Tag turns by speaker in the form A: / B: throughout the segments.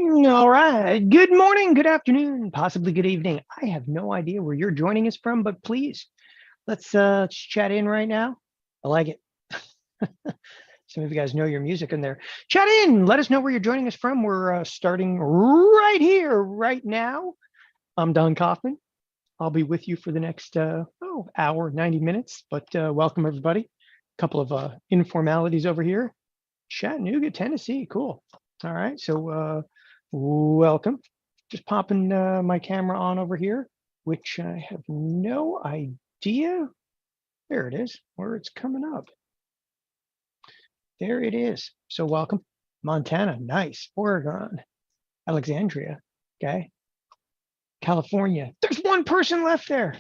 A: All right. Good morning, good afternoon, possibly good evening. I have no idea where you're joining us from, but please let's chat in right now. I like it. Some of you guys know your music in there. Chat in. Let us know where you're joining us from. We're starting right here, right now. I'm Don Kaufman. I'll be with you for the next hour, 90 minutes. But welcome everybody. A couple of informalities over here. Chattanooga, Tennessee. Cool. All right. So welcome. Just popping my camera on over here, which I have no idea. There it is, where it's coming up. There it is. So welcome. Montana, nice. Oregon, Alexandria, okay. California. There's one person left there.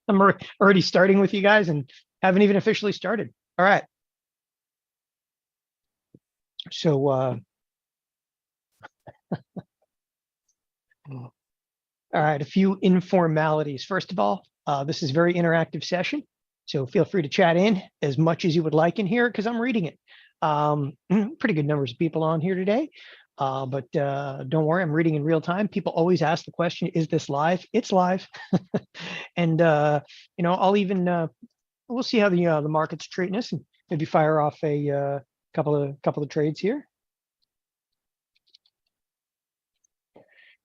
A: I'm already starting with you guys and haven't even officially started. All right. So all right, a few informalities. First of all, this is a very interactive session, so feel free to chat in as much as you would like in here because I'm reading it. Pretty good numbers of people on here today, but don't worry, I'm reading in real time. People always ask the question, is this live? It's live. And I'll even we'll see how the market's treating us and maybe fire off a couple of trades here.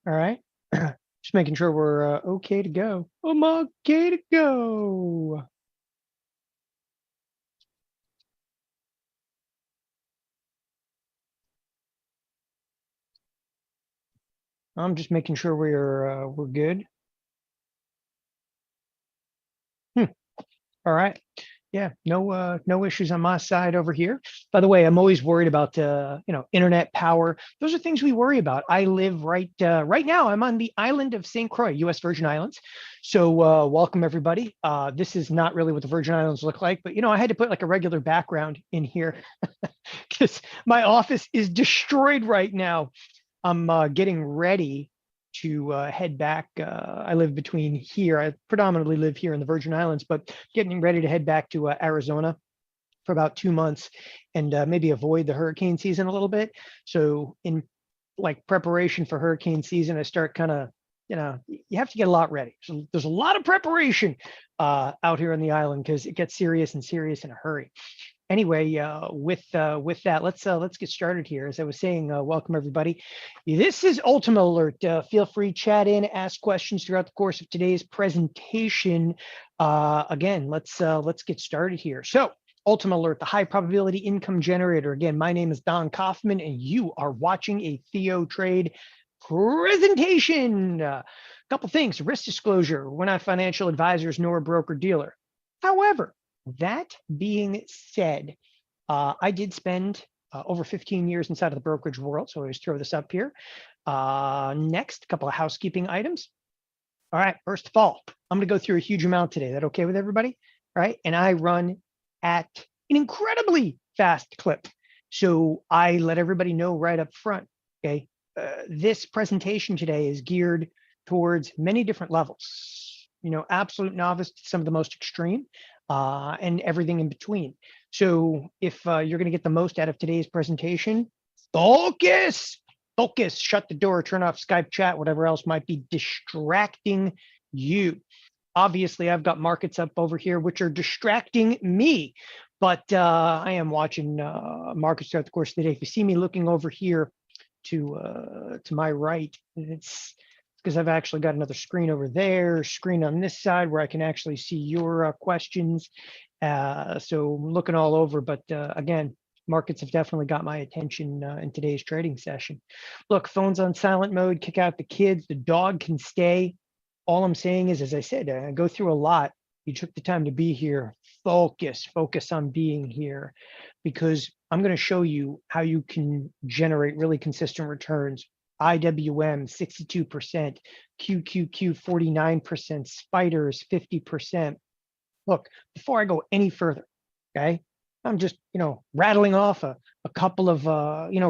A: All right. Just making sure we're okay to go. I'm okay to go. I'm just making sure we're good. All right. Yeah, no issues on my side over here. By the way, I'm always worried about internet power. Those are things we worry about. I live right now. I'm on the island of St. Croix, U.S. Virgin Islands. So welcome everybody. This is not really what the Virgin Islands look like, but I had to put like a regular background in here because my office is destroyed right now. I'm getting ready to head back. I live between here. I predominantly live here in the Virgin Islands, but getting ready to head back to Arizona for about 2 months and maybe avoid the hurricane season a little bit. So in like preparation for hurricane season, I start kind of, you have to get a lot ready. So there's a lot of preparation out here on the island because it gets serious in a hurry. Anyway, with that, let's get started here. As I was saying, welcome everybody. This is Ultima Alert. Feel free chat in, ask questions throughout the course of today's presentation. Again, let's get started here. So, Ultima Alert, the high probability income generator. Again, my name is Don Kaufman, and you are watching a TheoTRADE presentation. A couple things: risk disclosure. We're not financial advisors nor a broker dealer. However, that being said, I did spend over 15 years inside of the brokerage world, so I always throw this up here. Next, a couple of housekeeping items. All right, first of all, I'm going to go through a huge amount today. Is that okay with everybody? All right, and I run at an incredibly fast clip, so I let everybody know right up front. Okay, this presentation today is geared towards many different levels. Absolute novice to some of the most extreme. And everything in between. So if you're going to get the most out of today's presentation, focus, shut the door, turn off Skype chat, whatever else might be distracting you. Obviously, I've got markets up over here, which are distracting me, but I am watching markets throughout the course of the day. If you see me looking over here to my right, it's because I've actually got another screen over there, screen on this side where I can actually see your questions. So I'm looking all over, but again, markets have definitely got my attention in today's trading session. Look, phone's on silent mode, kick out the kids, the dog can stay. All I'm saying is, as I said, I go through a lot. You took the time to be here. Focus on being here, because I'm going to show you how you can generate really consistent returns. IWM 62%, QQQ 49%, spiders 50%. Look, before I go any further, okay, I'm just rattling off a couple of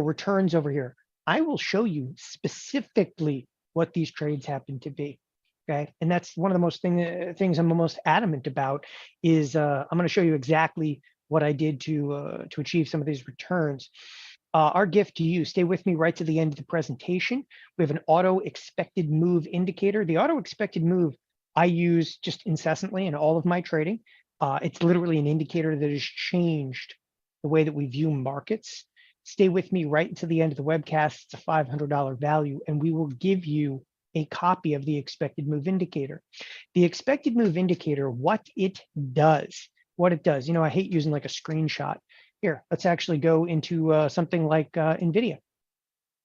A: returns over here. I will show you specifically what these trades happen to be. Okay, and that's one of the most things I'm the most adamant about is I'm going to show you exactly what I did to achieve some of these returns. our gift to you. Stay with me right to the end of the presentation. We have an auto expected move indicator. The auto expected move I use just incessantly in all of my trading. It's literally an indicator that has changed the way that we view markets. Stay with me right until the end of the webcast. It's a $500 value, and we will give you a copy of the expected move indicator. The expected move indicator, what it does, you know, I hate using like a screenshot. Here, let's actually go into something like NVIDIA.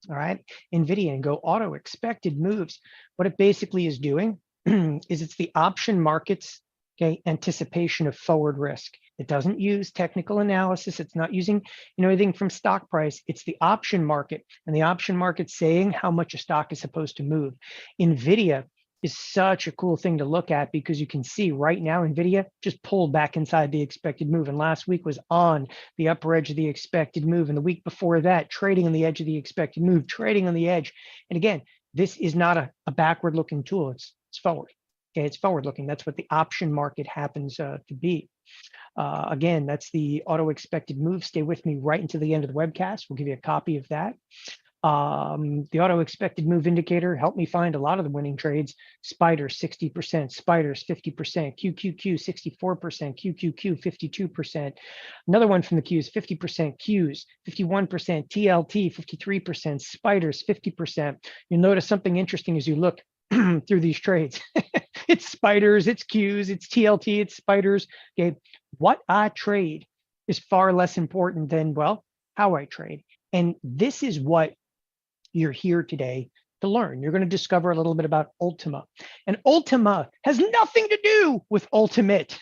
A: All right, NVIDIA, and go auto expected moves. What it basically is doing is it's the option market's, okay, anticipation of forward risk. It doesn't use technical analysis. It's not using, you know, anything from stock price. It's the option market, and the option market saying how much a stock is supposed to move. NVIDIA is such a cool thing to look at because you can see right now NVIDIA just pulled back inside the expected move, and last week was on the upper edge of the expected move, and the week before that trading on the edge of the expected move, trading on the edge. And again, this is not a backward looking tool. It's forward. Okay, it's forward looking. That's what the option market happens to be. Again, that's the auto expected move. Stay with me right until the end of the webcast. We'll give you a copy of that. The auto expected move indicator helped me find a lot of the winning trades. Spiders 60%, spiders 50%, QQQ 64%, QQQ 52%. Another one from the Qs, 50%, Qs 51%, TLT 53%, spiders 50%. You'll notice something interesting as you look through these trades. It's spiders, it's Qs, it's TLT, it's spiders. Okay, what I trade is far less important than, well, how I trade. And this is what you're here today to learn. You're going to discover a little bit about Ultima. And Ultima has nothing to do with ultimate.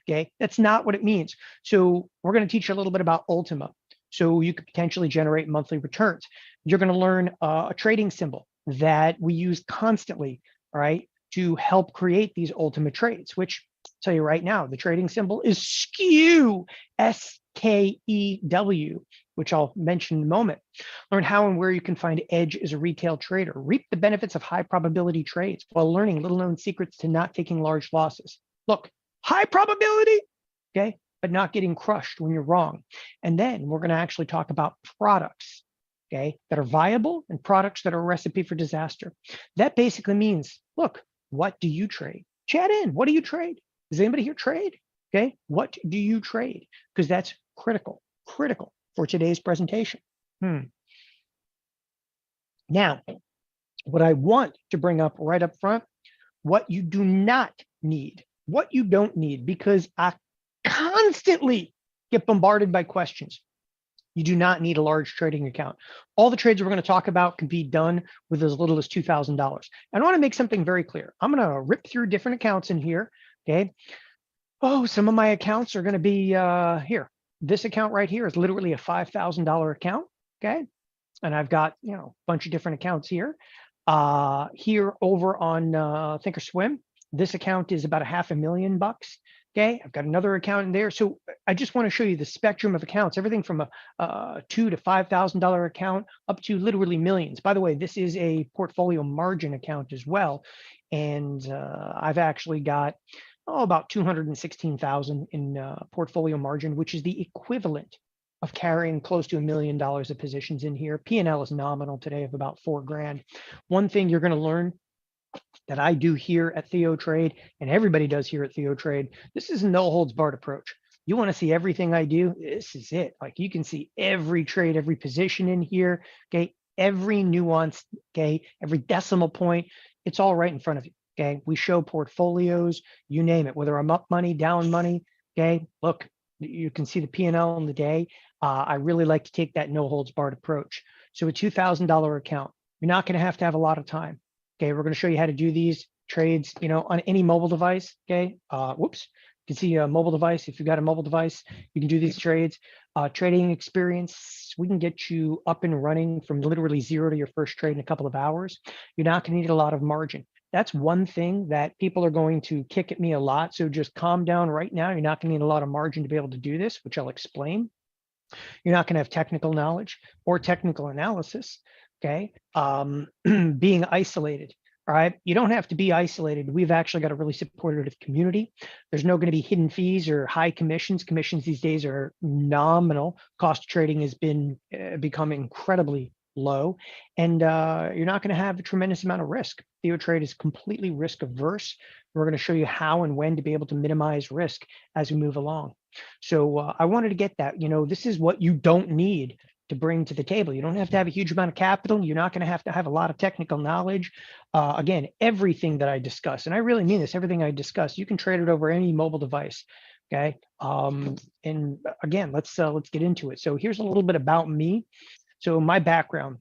A: Okay, that's not what it means. So we're going to teach you a little bit about Ultima, so you could potentially generate monthly returns. You're going to learn a trading symbol that we use constantly, all right, to help create these ultimate trades, which I'll tell you right now, the trading symbol is SKEW, SKEW, which I'll mention in a moment. Learn how and where you can find edge as a retail trader. Reap the benefits of high probability trades while learning little known secrets to not taking large losses. Look, high probability, okay, but not getting crushed when you're wrong. And then we're going to actually talk about products, okay, that are viable and products that are a recipe for disaster. That basically means, look, what do you trade? Chat in. What do you trade? Does anybody here trade? Okay, what do you trade? Because that's critical for today's presentation. Now, what I want to bring up right up front, what you do not need, what you don't need, because I constantly get bombarded by questions. You do not need a large trading account. All the trades we're going to talk about can be done with as little as $2,000. I want to make something very clear. I'm going to rip through different accounts in here, okay? Oh, some of my accounts are going to be here. This account right here is literally a $5,000 account, okay? And I've got, you know, a bunch of different accounts here. Here over on thinkorswim, this account is about $500,000. Okay, I've got another account in there. So I just want to show you the spectrum of accounts, everything from a $2,000 to $5,000 account up to literally millions. By the way, this is a portfolio margin account as well. And I've actually got about 216,000 in portfolio margin, which is the equivalent of carrying close to $1 million of positions in here. P&L is nominal today of about $4,000. One thing you're going to learn that I do here at TheoTRADE, and everybody does here at TheoTRADE, this is a no holds barred approach. You want to see everything I do, this is it. Like, you can see every trade, every position in here, okay, every nuance, okay, every decimal point, it's all right in front of you, okay? We show portfolios, you name it, whether I'm up money, down money, okay? Look, you can see the P&L in the day. I really like to take that no holds barred approach. So a $2,000 account, you're not going to have a lot of time. Okay, we're going to show you how to do these trades, you know, on any mobile device. Okay, whoops, you can see a mobile device. If you've got a mobile device, you can do these trades. Trading experience, we can get you up and running from literally zero to your first trade in a couple of hours. You're not going to need a lot of margin. That's one thing that people are going to kick at me a lot. So just calm down right now. You're not going to need a lot of margin to be able to do this, which I'll explain. You're not going to have technical knowledge or technical analysis. Okay, being isolated. All right. You don't have to be isolated. We've actually got a really supportive community. There's no going to be hidden fees or high commissions. Commissions these days are nominal. Cost of trading has been become incredibly low, and you're not going to have a tremendous amount of risk. TheoTRADE is completely risk averse. We're going to show you how and when to be able to minimize risk as we move along. So I wanted to get that. This is what you don't need to bring to the table. You don't have to have a huge amount of capital. You're not going to have a lot of technical knowledge. Again, everything that I discuss, and I really mean this, everything I discuss, you can trade it over any mobile device. Okay. And again, let's get into it. So here's a little bit about me. So my background,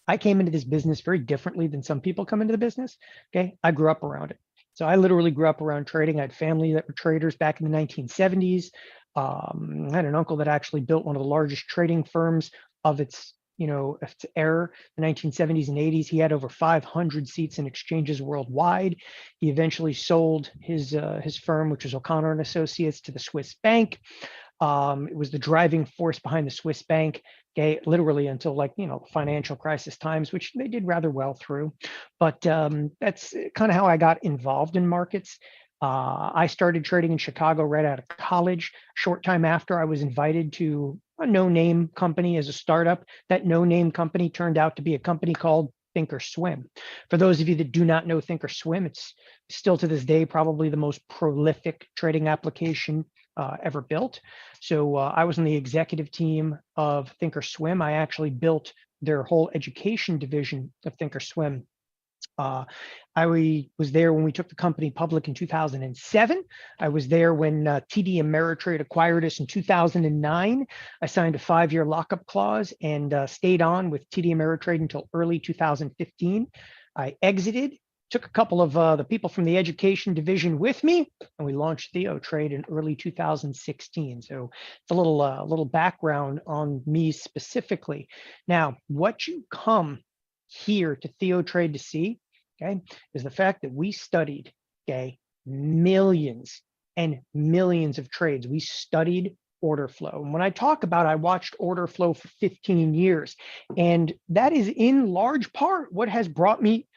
A: I came into this business very differently than some people come into the business. Okay. I grew up around it. So I literally grew up around trading. I had family that were traders back in the 1970s. I had an uncle that actually built one of the largest trading firms of its era, the 1970s and 80s. He had over 500 seats in exchanges worldwide. He eventually sold his firm, which was O'Connor and Associates, to the Swiss bank. It was the driving force behind the Swiss bank, okay, literally until financial crisis times, which they did rather well through. But that's kind of how I got involved in markets. I started trading in Chicago right out of college. Short time after, I was invited to a no-name company as a startup. That no-name company turned out to be a company called thinkorswim. For those of you that do not know thinkorswim, it's still to this day probably the most prolific trading application ever built. So I was on the executive team of thinkorswim. I actually built their whole education division of thinkorswim. I was there when we took the company public in 2007. I was there when TD Ameritrade acquired us in 2009. I signed a 5-year lockup clause and stayed on with TD Ameritrade until early 2015. I exited, took a couple of the people from the education division with me, and we launched TheoTRADE in early 2016. So it's a little background on me specifically. Now, what you come here to TheoTRADE to see, okay, is the fact that we studied, okay, millions and millions of trades. We studied order flow. And when I talk about I watched order flow for 15 years, and that is in large part what has brought me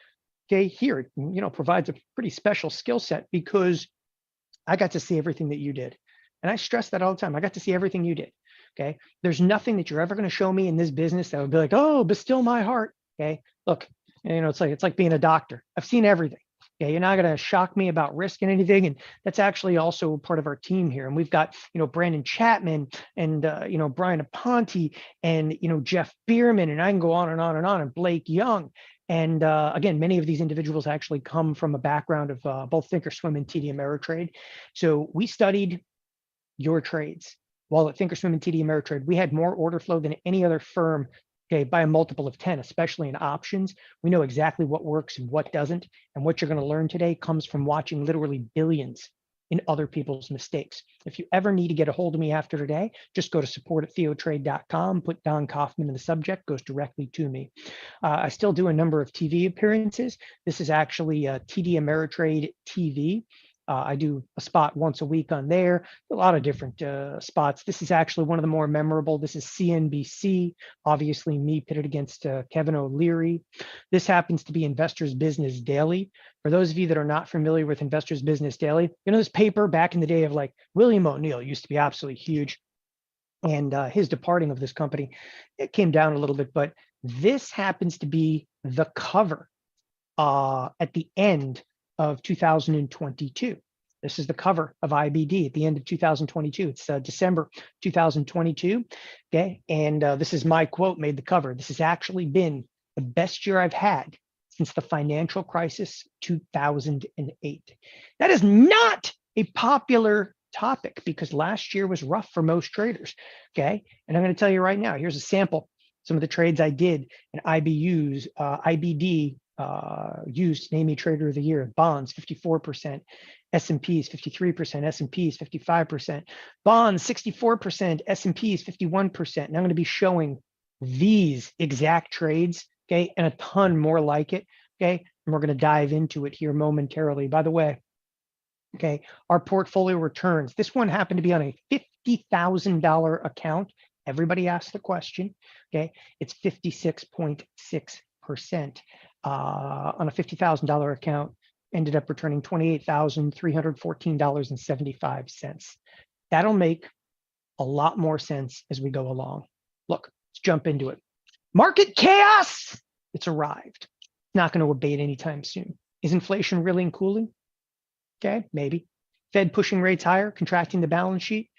A: here. It provides a pretty special skill set because I got to see everything that you did. And I stress that all the time. I got to see everything you did. Okay. There's nothing that you're ever going to show me in this business that would be like, oh, but still my heart. Okay. Look, it's like being a doctor. I've seen everything. Okay. You're not going to shock me about risk and anything. And that's actually also part of our team here. And we've got, Brandon Chapman and, Brian Aponte and, Jeff Bierman, and I can go on and on and on, and Blake Young. And again, many of these individuals actually come from a background of both thinkorswim and TD Ameritrade. So we studied your trades. While at thinkorswim and TD Ameritrade, we had more order flow than any other firm, okay, by a multiple of 10, especially in options. We know exactly what works and what doesn't. And what you're going to learn today comes from watching literally billions in other people's mistakes. If you ever need to get a hold of me after today, just go to support@theotrade.com, put Don Kaufman in the subject, goes directly to me. I still do a number of TV appearances. This is actually TD Ameritrade TV. I do a spot once a week on there, a lot of different spots. This is actually one of the more memorable. This is CNBC, obviously me pitted against Kevin O'Leary. This happens to be Investors Business Daily. For those of you that are not familiar with Investors Business Daily, this paper back in the day of like William O'Neill used to be absolutely huge. And his departing of this company, it came down a little bit, but this happens to be the cover at the end of 2022. This is the cover of IBD at the end of 2022. It's December 2022. Okay. And this is my quote, made the cover. This has actually been the best year I've had since the financial crisis 2008. That is not a popular topic because last year was rough for most traders. Okay. And I'm going to tell you right now, here's a sample. Some of the trades I did in IBD, used name me trader of the year. Bonds 54%, S&Ps 53%, S&Ps 55%, bonds 64%, S&Ps 51%. And I'm going to be showing these exact trades, okay, and a ton more like it, okay. And we're going to dive into it here momentarily. By the way, okay, our portfolio returns. This one happened to be on a $50,000 account. Everybody asked the question, okay. It's 56.6%. on a $50,000 account, ended up returning $28,314.75. That'll make a lot more sense as we go along. Look, let's jump into it. Market chaos, it's arrived. It's not going to abate anytime soon. Is inflation really cooling? Okay, maybe. Fed pushing rates higher, contracting the balance sheet.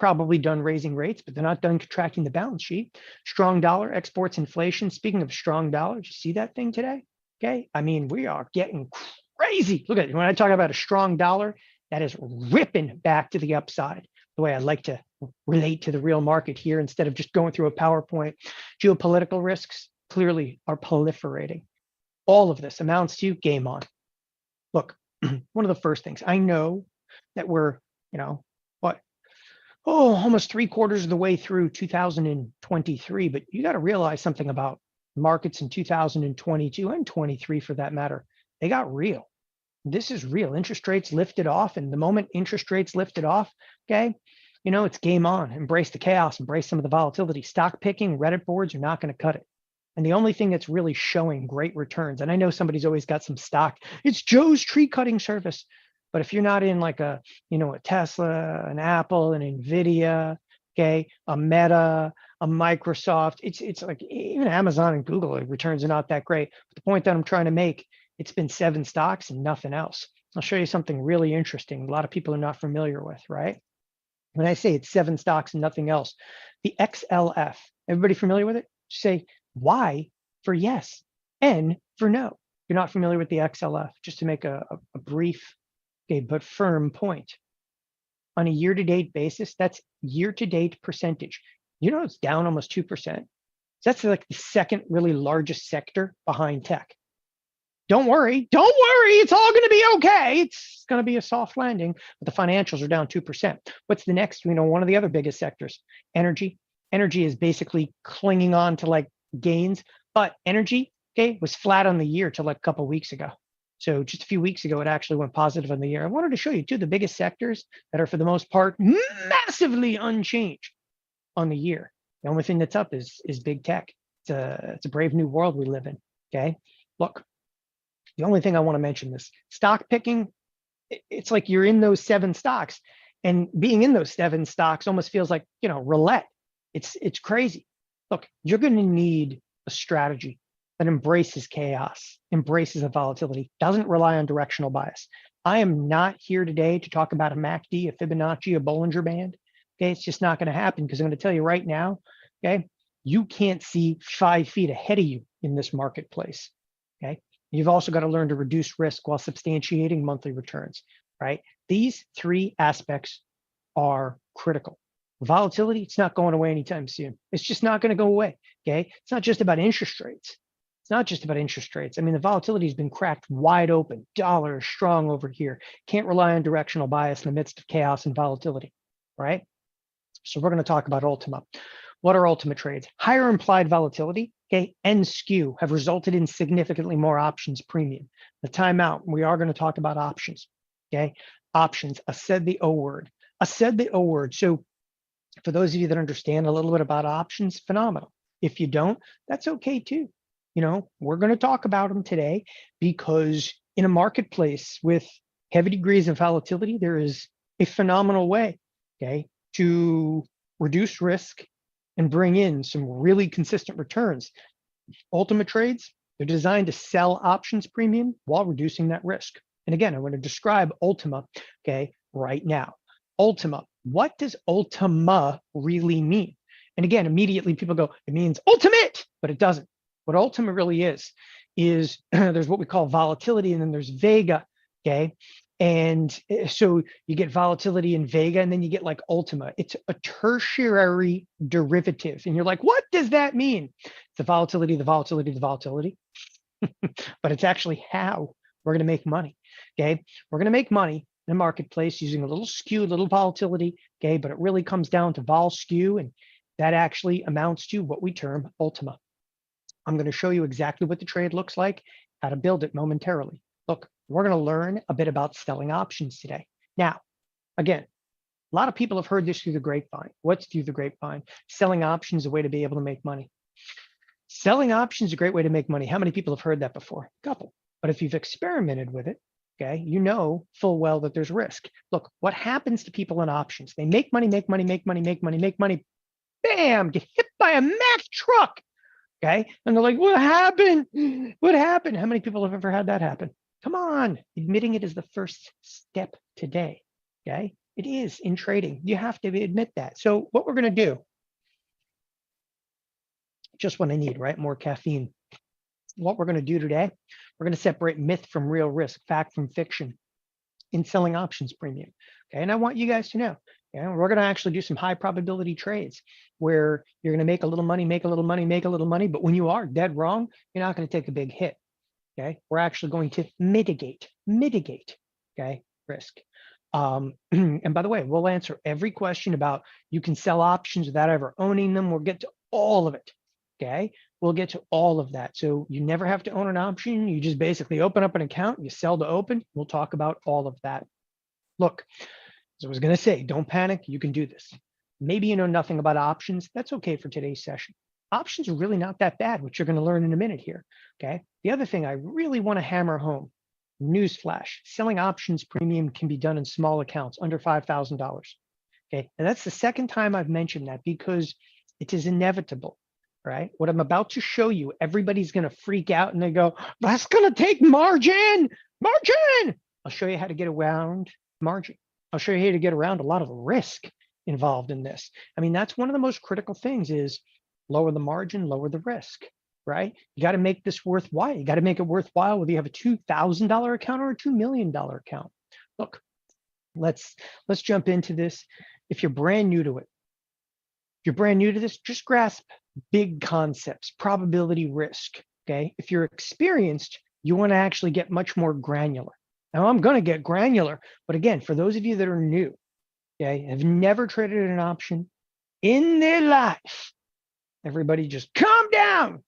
A: Probably done raising rates, but they're not done contracting the balance sheet. Strong dollar, exports, inflation. Speaking of strong dollar, did you see that thing today? Okay, I mean, we are getting crazy. Look at it. When I talk about a strong dollar, that is ripping back to the upside. The way I like to relate to the real market here instead of just going through a PowerPoint. Geopolitical risks clearly are proliferating. All of this amounts to game on. Look, one of the first things I know that we're, almost 3/4 of the way through 2023, but you got to realize something about markets in 2022 and 23 for that matter. They got real. This is real. Interest rates lifted off, and the moment interest rates lifted off, okay, it's game on. Embrace the chaos, embrace some of the volatility. Stock picking, Reddit boards are not going to cut it. And the only thing that's really showing great returns, and I know somebody's always got some stock, it's Joe's tree cutting service. But if you're not in like a Tesla, an Apple, an Nvidia, okay, a Meta, a Microsoft, it's like even Amazon and Google, returns are not that great. But the point that I'm trying to make, it's been 7 stocks and nothing else. I'll show you something really interesting. A lot of people are not familiar with, right? When I say it's 7 stocks and nothing else, the XLF, everybody familiar with it? Say Y for yes, N for no. If you're not familiar with the XLF, just to make a brief, okay, but firm point. On a year-to-date basis, that's year-to-date percentage. It's down almost 2%. That's like the second really largest sector behind tech. Don't worry, it's all going to be okay. It's going to be a soft landing, but the financials are down 2%. What's the next? One of the other biggest sectors, energy. Energy is basically clinging on to like gains, but energy, okay, was flat on the year till like a couple of weeks ago. So just a few weeks ago, it actually went positive on the year. I wanted to show you 2 of the biggest sectors that are for the most part massively unchanged on the year. The only thing that's up is big tech. It's a brave new world we live in. Okay, look. The only thing I want to mention is stock picking. It's like you're in those 7 stocks, and being in those 7 stocks almost feels like roulette. It's crazy. Look, you're going to need a strategy that embraces chaos, embraces the volatility, doesn't rely on directional bias. I am not here today to talk about a MACD, a Fibonacci, a Bollinger Band. Okay, it's just not going to happen because I'm going to tell you right now, okay, you can't see 5 feet ahead of you in this marketplace. Okay, you've also got to learn to reduce risk while substantiating monthly returns, right? These 3 aspects are critical. Volatility, it's not going away anytime soon. It's just not going to go away, okay? It's not just about interest rates. It's not just about interest rates. I mean, the volatility has been cracked wide open. Dollar is strong over here. Can't rely on directional bias in the midst of chaos and volatility, right? So we're going to talk about Ultima. What are Ultima trades? Higher implied volatility, okay, and skew have resulted in significantly more options premium. The timeout, we are going to talk about options, okay? Options, I said the O word. I said the O word. So for those of you that understand a little bit about options, phenomenal. If you don't, that's okay too. We're going to talk about them today because in a marketplace with heavy degrees of volatility, there is a phenomenal way, okay, to reduce risk and bring in some really consistent returns. Ultima trades, they're designed to sell options premium while reducing that risk. And again, I'm going to describe Ultima, okay, right now. Ultima, what does Ultima really mean? And again, immediately people go, it means ultimate, but it doesn't. What Ultima really is there's what we call volatility, and then there's Vega, okay? And so you get volatility in Vega, and then you get like Ultima. It's a tertiary derivative. And you're like, what does that mean? The volatility, the volatility, the volatility. But it's actually how we're going to make money, okay? We're going to make money in the marketplace using a little skew, a little volatility, okay? But it really comes down to vol skew, and that actually amounts to what we term Ultima. I'm going to show you exactly what the trade looks like, how to build it momentarily. Look, we're going to learn a bit about selling options today. Now, again, a lot of people have heard this through the grapevine. What's through the grapevine? Selling options is a way to be able to make money. Selling options is a great way to make money. How many people have heard that before? A couple. But if you've experimented with it, okay, you know full well that there's risk. Look, what happens to people in options? They make money, make money, make money, make money, make money. Bam, get hit by a Mack truck. Okay. And they're like, what happened? What happened? How many people have ever had that happen? Come on. Admitting it is the first step today. Okay. It is in trading. You have to admit that. So what we're going to do, just what I need, right? More caffeine. What we're going to do today, we're going to separate myth from real risk, fact from fiction in selling options premium. Okay. And I want you guys to know, we're going to actually do some high probability trades where you're going to make a little money, make a little money, make a little money. But when you are dead wrong, you're not going to take a big hit. Okay. We're actually going to mitigate, okay, risk. And by the way, we'll answer every question about you can sell options without ever owning them. We'll get to all of it. Okay. We'll get to all of that. So you never have to own an option. You just basically open up an account, you sell to open. We'll talk about all of that. Look, as I was going to say, don't panic. You can do this. Maybe you know nothing about options. That's okay for today's session. Options are really not that bad, which you're going to learn in a minute here. Okay. The other thing I really want to hammer home, newsflash, selling options premium can be done in small accounts under $5,000. Okay. And that's the second time I've mentioned that because it is inevitable. Right? What I'm about to show you, everybody's going to freak out and they go, that's going to take margin. I'll show you how to get around margin. I'll show you how to get around a lot of risk involved in this. I mean, that's one of the most critical things is lower the margin, lower the risk, right? You got to make this worthwhile. You got to make it worthwhile whether you have a $2,000 account or a $2 million account. Look, let's jump into this. If you're brand new to it, just grasp big concepts, probability, risk, okay? If you're experienced, you want to actually get much more granular. Now, I'm going to get granular, but again, for those of you that are new, okay, have never traded an option in their life, everybody just calm down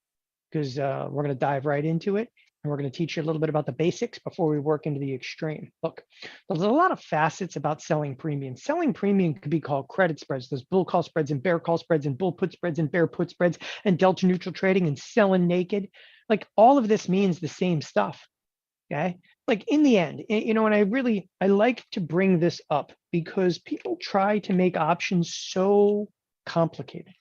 A: because we're going to dive right into it. And we're going to teach you a little bit about the basics before we work into the extreme. Look, there's a lot of facets about selling premium. Selling premium could be called credit spreads. There's bull call spreads and bear call spreads and bull put spreads and bear put spreads and delta neutral trading and selling naked. Like all of this means the same stuff. Okay. Like in the end, and I like to bring this up because people try to make options so complicated,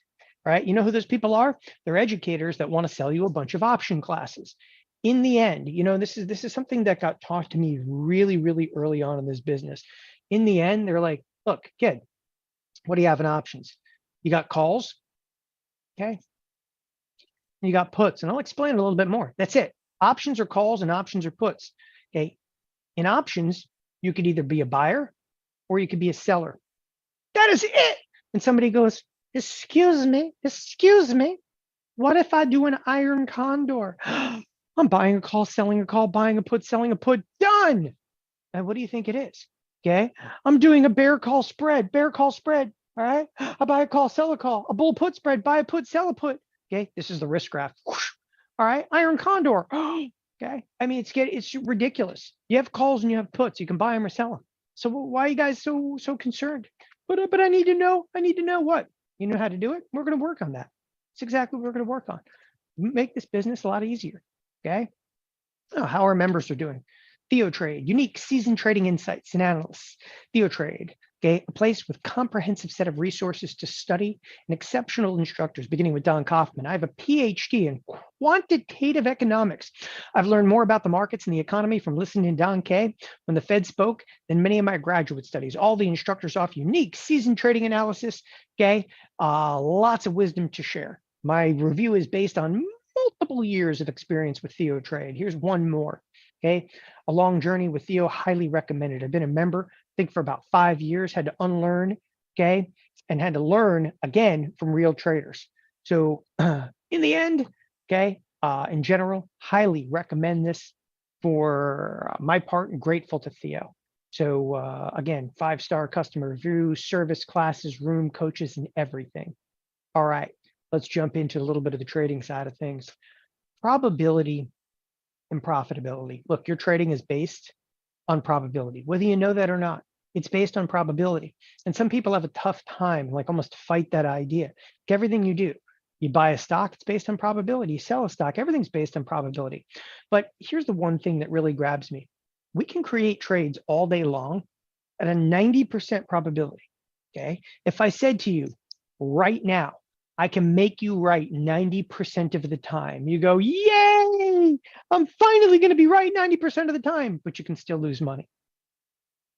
A: right? You know who those people are? They're educators that want to sell you a bunch of option classes. In the end, this is something that got taught to me really, really early on in this business. In the end, they're like, look, kid, what do you have in options? You got calls, okay? You got puts, and I'll explain it a little bit more. That's it. Options are calls and options are puts, okay? In options, you could either be a buyer or you could be a seller. That is it. And somebody goes, excuse me, what if I do an iron condor? I'm buying a call, selling a call, buying a put, selling a put, done. And what do you think it is? Okay. I'm doing a bear call spread. All right. I buy a call, sell a call, a bull put spread, buy a put, sell a put. Okay. This is the risk graph. All right. Iron condor. Okay. I mean, it's ridiculous. You have calls and you have puts. You can buy them or sell them. So why are you guys so concerned? But I need to know what? You know how to do it? We're going to work on that. It's exactly what we're going to work on. Make this business a lot easier. Okay. Oh, how our members are doing. TheoTRADE, unique seasoned trading insights and analysts. TheoTRADE, okay, a place with comprehensive set of resources to study and exceptional instructors, beginning with Don Kaufman. I have a PhD in quantitative economics. I've learned more about the markets and the economy from listening to Don K. when the Fed spoke than many of my graduate studies. All the instructors offer unique seasoned trading analysis, okay, lots of wisdom to share. My review is based on multiple years of experience with TheoTRADE. Here's one more, okay? A long journey with Theo, highly recommended. I've been a member, I think for about 5 years, had to unlearn, okay? And had to learn again from real traders. So in the end, okay, in general, highly recommend this for my part and grateful to Theo. So again, 5-star customer review, service, classes, room, coaches, and everything. All right. Let's jump into a little bit of the trading side of things. Probability and profitability. Look, your trading is based on probability, whether you know that or not. It's based on probability. And some people have a tough time, like almost fight that idea. Everything you do, You buy a stock, it's based on probability. You sell a stock, everything's based on probability. But here's the one thing that really grabs me. We can create trades all day long at a 90% probability, okay? If I said to you right now, I can make you right 90% of the time, you go, yay, I'm finally gonna be right 90% of the time, but you can still lose money.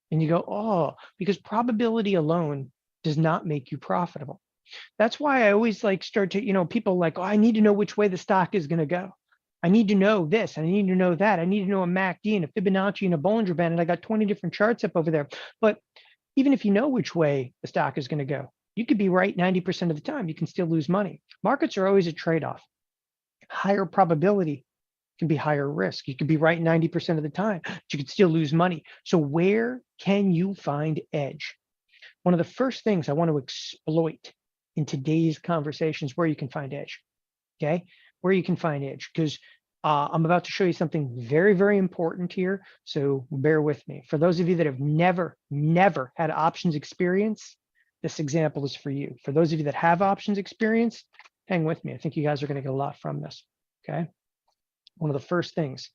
A: And you go, oh, because probability alone does not make you profitable. That's why I always like start to, people like, oh, I need to know which way the stock is gonna go. I need to know this, I need to know that. I need to know a MACD and a Fibonacci and a Bollinger Band, and I got 20 different charts up over there. But even if you know which way the stock is gonna go, you could be right 90% of the time, you can still lose money. Markets are always a trade-off. Higher probability can be higher risk. You could be right 90% of the time, but you could still lose money. So where can you find edge? One of the first things I want to exploit in today's conversations where you can find edge, okay? Where you can find edge, because I'm about to show you something very, very important here, so bear with me. For those of you that have never had options experience, this example is for you. For those of you that have options experience, hang with me. I think you guys are gonna get a lot from this, okay? One of the first things,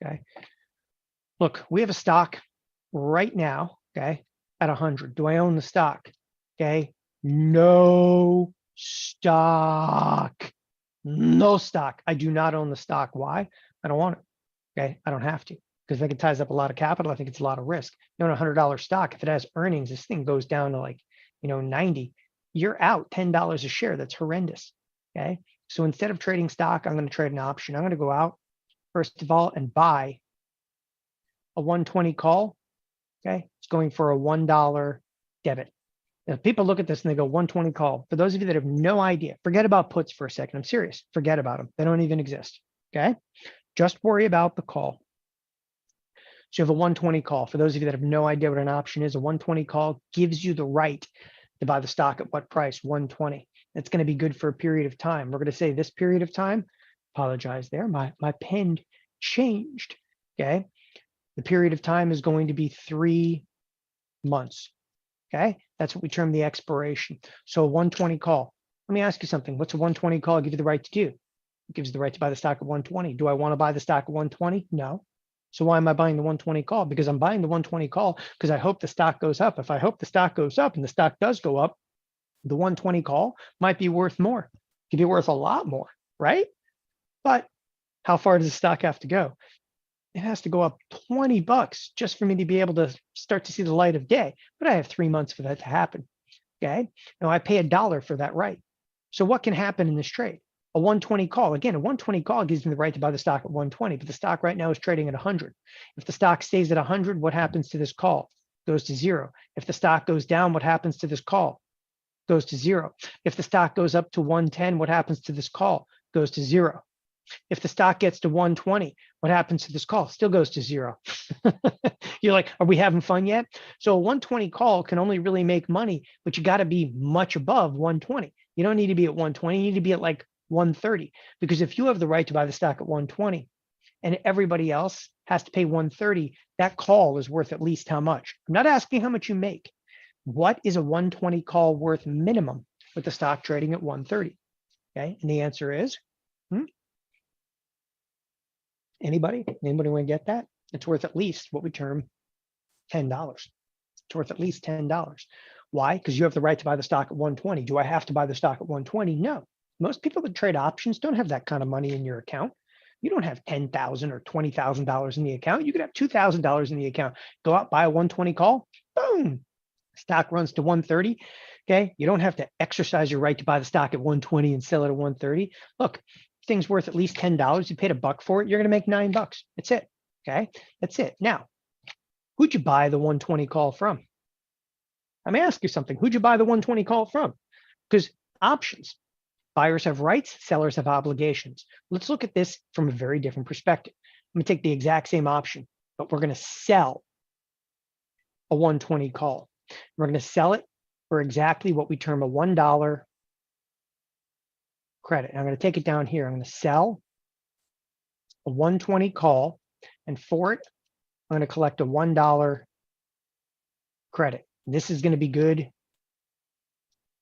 A: okay? Look, we have a stock right now, okay, at 100. Do I own the stock? Okay, no stock. No stock. I do not own the stock. Why? I don't want it. Okay, I don't have to, because I think it ties up a lot of capital. I think it's a lot of risk. You own a $100 stock. If it has earnings, this thing goes down to like, 90. You're out $10 a share. That's horrendous. Okay, so instead of trading stock, I'm going to trade an option. I'm going to go out first of all and buy a 120 call. Okay, it's going for a $1 debit. Now, people look at this and they go 120 call. For those of you that have no idea, forget about puts for a second. I'm serious. Forget about them. They don't even exist. Okay, just worry about the call. So you have a 120 call. For those of you that have no idea what an option is, a 120 call gives you the right to buy the stock at what price? 120. It's going to be good for a period of time. We're going to say this period of time. Apologize there. My pen changed. Okay. The period of time is going to be 3 months. Okay. That's what we term the expiration. So a 120 call. Let me ask you something. What's a 120 call give you the right to do? It gives you the right to buy the stock at 120. Do I want to buy the stock at 120? No. So why am I buying the 120 call? Because I'm buying the 120 call because I hope the stock goes up. If I hope the stock goes up and the stock does go up, the 120 call might be worth more. It could be worth a lot more, right? But how far does the stock have to go? It has to go up $20 just for me to be able to start to see the light of day. But I have 3 months for that to happen. Okay. Now I pay $1 for that right. So what can happen in this trade? A 120 call. Again, a 120 call gives me the right to buy the stock at 120, but the stock right now is trading at 100. If the stock stays at 100, what happens to this call? Goes to 0. If the stock goes down, what happens to this call? Goes to 0. If the stock goes up to 110, what happens to this call? Goes to 0. If the stock gets to 120, what happens to this call? Still goes to 0. You're like, are we having fun yet? So a 120 call can only really make money, but you got to be much above 120. You don't need to be at 120. You need to be at like 130, because if you have the right to buy the stock at 120 and everybody else has to pay 130, that call is worth at least how much? I'm not asking how much you make. What is a 120 call worth minimum with the stock trading at 130? Okay, and the answer is, Anybody want to get that? It's worth at least what we term $10. It's worth at least $10. Why? Because you have the right to buy the stock at 120. Do I have to buy the stock at 120? No. Most people that trade options don't have that kind of money in your account. You don't have $10,000 or $20,000 in the account. You could have $2,000 in the account. Go out, buy a 120 call, boom. Stock runs to 130. Okay. You don't have to exercise your right to buy the stock at 120 and sell it at 130. Look, thing's worth at least $10. You paid $1 for it. You're going to make $9. That's it. Okay. That's it. Now, who'd you buy the 120 call from? Let me ask you something. Who'd you buy the 120 call from? Because options, buyers have rights, sellers have obligations. Let's look at this from a very different perspective. I'm going to take the exact same option, but we're going to sell a 120 call. We're going to sell it for exactly what we term a $1 credit. And I'm going to take it down here. I'm going to sell a 120 call, and for it, I'm going to collect a $1 credit. And this is going to be good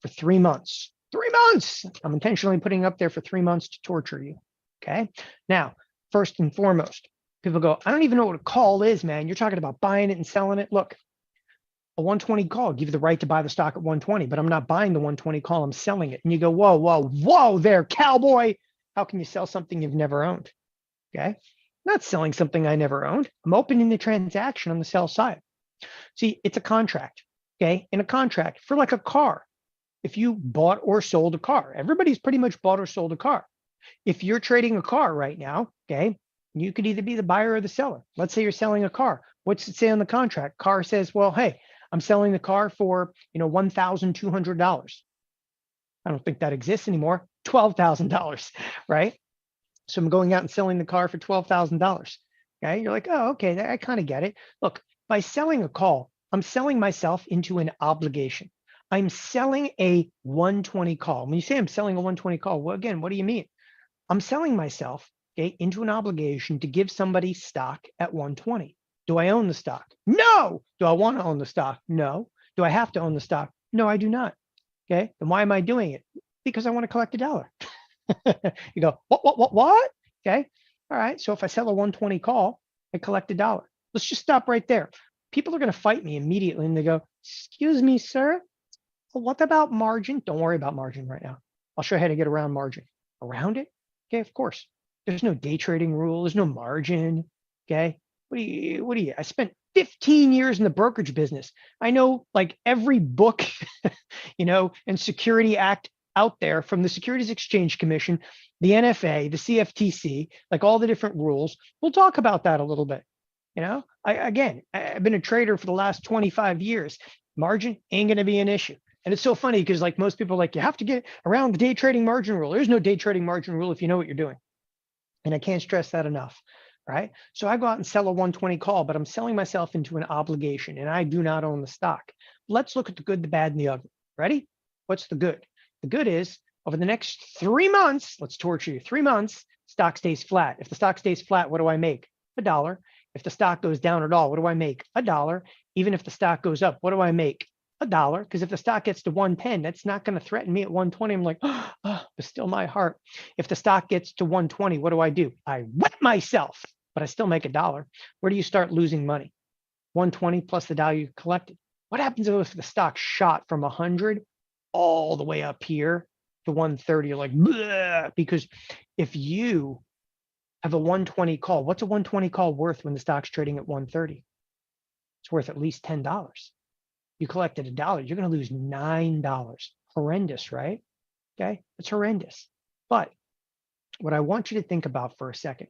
A: for 3 months. 3 months. I'm intentionally putting up there for 3 months to torture you. Okay. Now, first and foremost, people go, I don't even know what a call is, man. You're talking about buying it and selling it. Look, a 120 call give you the right to buy the stock at 120, but I'm not buying the 120 call. I'm selling it. And you go, whoa, whoa, whoa there, cowboy. How can you sell something you've never owned? Okay. Not selling something I never owned. I'm opening the transaction on the sell side. See, it's a contract. Okay. In a contract for like a car, if you bought or sold a car, everybody's pretty much bought or sold a car. If you're trading a car right now, okay, you could either be the buyer or the seller. Let's say you're selling a car. What's it say on the contract? Car says, well, hey, I'm selling the car for, $1,200. I don't think that exists anymore. $12,000, right? So I'm going out and selling the car for $12,000. Okay, you're like, oh, okay, I kind of get it. Look, by selling a call, I'm selling myself into an obligation. I'm selling a 120 call. When you say I'm selling a 120 call, well, again, what do you mean? I'm selling myself, okay, into an obligation to give somebody stock at 120. Do I own the stock? No. Do I want to own the stock? No. Do I have to own the stock? No, I do not. Okay. Then why am I doing it? Because I want to collect $1. You go, what? Okay. All right. So if I sell a 120 call, I collect $1. Let's just stop right there. People are going to fight me immediately and they go, excuse me, sir. What about margin? Don't worry about margin right now. I'll show you how to get around margin. Around it? Okay, of course. There's no day trading rule. There's no margin. Okay. What do you, I spent 15 years in the brokerage business. I know like every book, and Security Act out there from the Securities Exchange Commission, the NFA, the CFTC, like all the different rules. We'll talk about that a little bit. I've been a trader for the last 25 years. Margin ain't going to be an issue. And it's so funny because like most people are like, you have to get around the day trading margin rule. There's no day trading margin rule if you know what you're doing. And I can't stress that enough, right? So I go out and sell a 120 call, but I'm selling myself into an obligation and I do not own the stock. Let's look at the good, the bad, and the ugly. Ready? What's the good? The good is over the next 3 months, let's torture you, 3 months, stock stays flat. If the stock stays flat, what do I make? $1. If the stock goes down at all, what do I make? $1. Even if the stock goes up, what do I make? $1. Because if the stock gets to 110, that's not going to threaten me at 120. I'm like, oh, but still my heart. If the stock gets to 120, what do? I wet myself, but I still make $1. Where do you start losing money? 120 plus the value you collected. What happens if the stock shot from 100 all the way up here to 130? You're like, bleh, because if you have a 120 call, what's a 120 call worth when the stock's trading at 130? It's worth at least $10. You collected $1, you're going to lose $9. Horrendous, right? Okay, it's horrendous. But what I want you to think about for a second,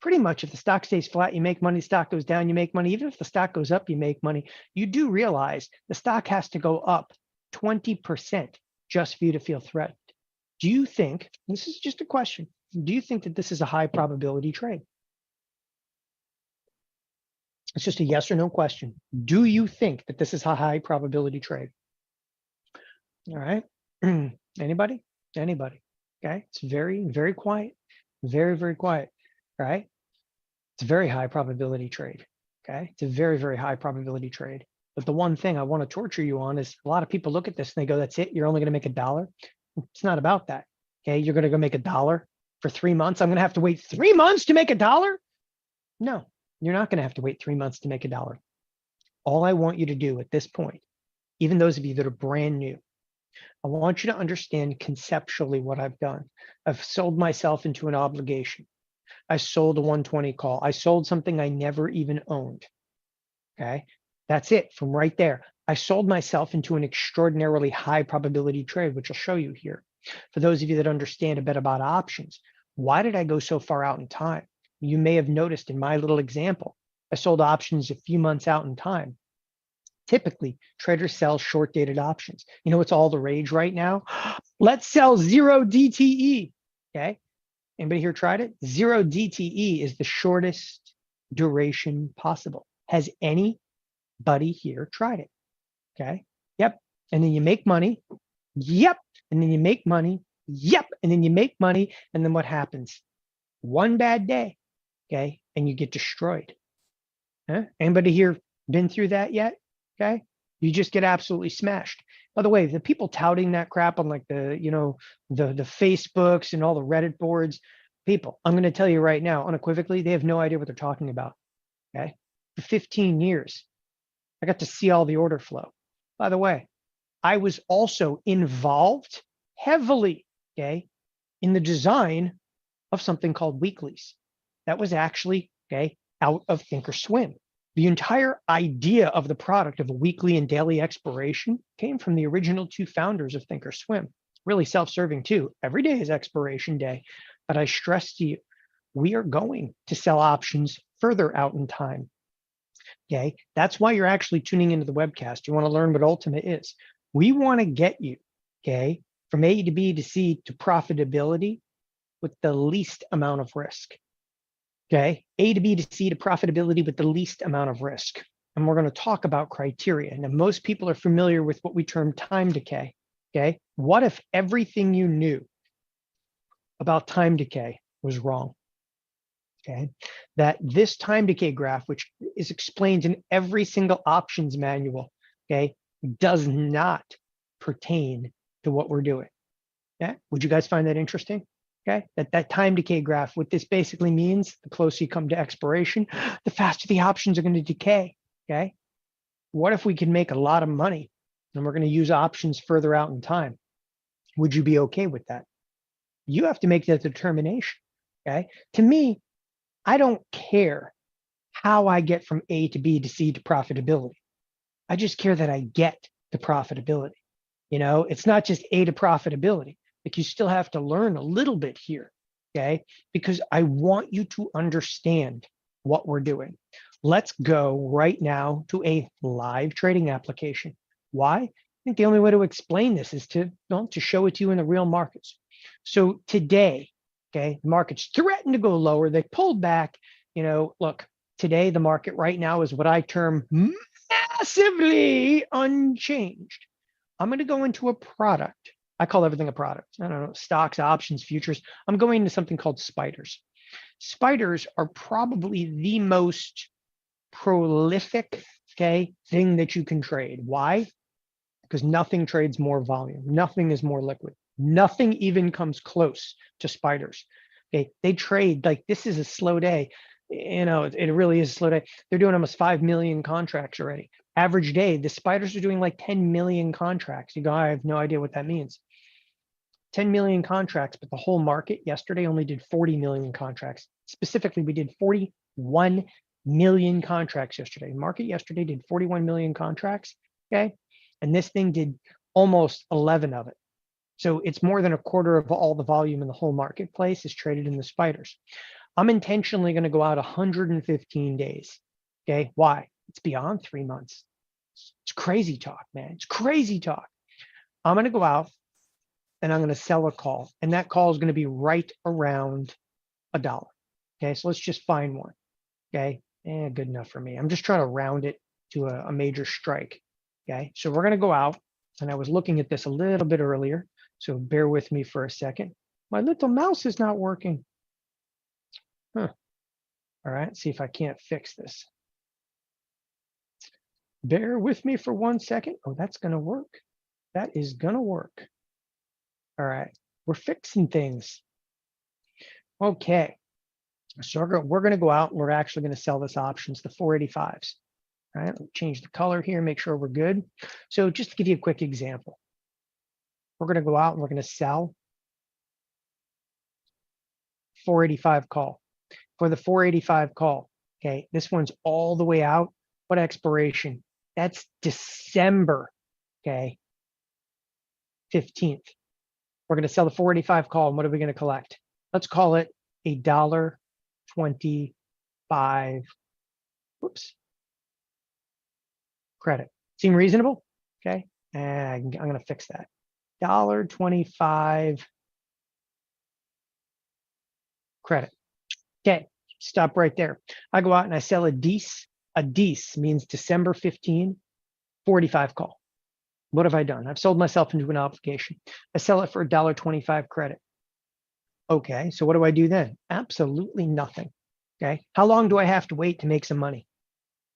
A: pretty much if the stock stays flat, you make money, stock goes down, you make money. Even if the stock goes up, you make money. You do realize the stock has to go up 20% just for you to feel threatened. Do you think, this is just a question, do you think that this is a high probability trade? It's just a yes or no question. Do you think that this is a high probability trade? All right. Anybody? Anybody? Okay. It's very, very quiet. Very, very quiet. All right. It's a very high probability trade. Okay. It's a very, very high probability trade. But the one thing I want to torture you on is a lot of people look at this and they go, that's it. You're only going to make $1. It's not about that. Okay. You're going to go make $1 for 3 months. I'm going to have to wait 3 months to make $1. No. You're not going to have to wait 3 months to make $1. All I want you to do at this point, even those of you that are brand new, I want you to understand conceptually what I've done. I've sold myself into an obligation. I sold a 120 call. I sold something I never even owned. Okay, that's it from right there. I sold myself into an extraordinarily high probability trade, which I'll show you here. For those of you that understand a bit about options, why did I go so far out in time? You may have noticed in my little example, I sold options a few months out in time. Typically, traders sell short-dated options. You know what's all the rage right now? Let's sell 0 DTE, okay? Anybody here tried it? 0 DTE is the shortest duration possible. Has anybody here tried it? Okay, yep. And then you make money, yep. And then you make money, yep. And then you make money, and then what happens? One bad day, okay, and you get destroyed. Huh? Anybody here been through that yet? Okay, you just get absolutely smashed. By the way, the people touting that crap on like the, the Facebooks and all the Reddit boards, people, I'm going to tell you right now, unequivocally, they have no idea what they're talking about. Okay. For 15 years, I got to see all the order flow. By the way, I was also involved heavily, okay, in the design of something called weeklies. That was actually, okay, out of thinkorswim. The entire idea of the product of a weekly and daily expiration came from the original two founders of thinkorswim. Really self-serving too. Every day is expiration day. But I stress to you, we are going to sell options further out in time. Okay, that's why you're actually tuning into the webcast. You want to learn what Ultima is. We want to get you, okay, from A to B to C to profitability with the least amount of risk. Okay, A to B to C to profitability with the least amount of risk. And we're going to talk about criteria. Now, most people are familiar with what we term time decay. Okay, what if everything you knew about time decay was wrong? Okay, that this time decay graph, which is explained in every single options manual, okay, does not pertain to what we're doing. Okay, would you guys find that interesting? Okay, that time decay graph, what this basically means, the closer you come to expiration, the faster the options are going to decay. Okay, what if we can make a lot of money and we're going to use options further out in time? Would you be okay with that? You have to make that determination. Okay, to me, I don't care how I get from A to B to C to profitability. I just care that I get to profitability. It's not just A to profitability. Like, you still have to learn a little bit here, okay? Because I want you to understand what we're doing. Let's go right now to a live trading application. Why? I think the only way to explain this is to show it to you in the real markets. So today, okay, the markets threatened to go lower. They pulled back. Look, today the market right now is what I term massively unchanged. I'm going to go into a product. I call everything a product. I don't know, stocks, options, futures. I'm going into something called spiders. Spiders are probably the most prolific, okay, thing that you can trade. Why? Because nothing trades more volume. Nothing is more liquid. Nothing even comes close to spiders. Okay, they trade like this is a slow day. It really is a slow day. They're doing almost 5 million contracts already. Average day, the spiders are doing like 10 million contracts. You go, I have no idea what that means. 10 million contracts, but the whole market yesterday only did 40 million contracts. Specifically, we did 41 million contracts yesterday. The market yesterday did 41 million contracts, okay? And this thing did almost 11 of it. So it's more than a quarter of all the volume in the whole marketplace is traded in the spiders. I'm intentionally going to go out 115 days, okay? Why? It's beyond 3 months. It's crazy talk, man. It's crazy talk. I'm going to go out and I'm going to sell a call. And that call is going to be right around $1. Okay, so let's just find one. Okay, good enough for me. I'm just trying to round it to a major strike. Okay, so we're going to go out. And I was looking at this a little bit earlier. So bear with me for a second. My little mouse is not working. Huh. All right, see if I can't fix this. Bear with me for 1 second. Oh, that's going to work. That is going to work. All right, we're fixing things. Okay, so we're going to go out and we're actually going to sell this options, the 485s. All right, change the color here, make sure we're good. So just to give you a quick example, we're going to go out and we're going to sell 485 call. For the 485 call, okay, this one's all the way out. What expiration? That's December, okay, 15th. We're going to sell the 485 call, and what are we going to collect? Let's call it $1.25. Whoops. Credit. Seem reasonable? Okay. And I'm going to fix that. $1.25 credit. Okay. Stop right there. I go out and I sell a DECE. A DECE means December 15, 45 call. What have I done? I've sold myself into an obligation. I sell it for $1.25 credit. Okay, so what do I do then? Absolutely nothing. Okay, how long do I have to wait to make some money?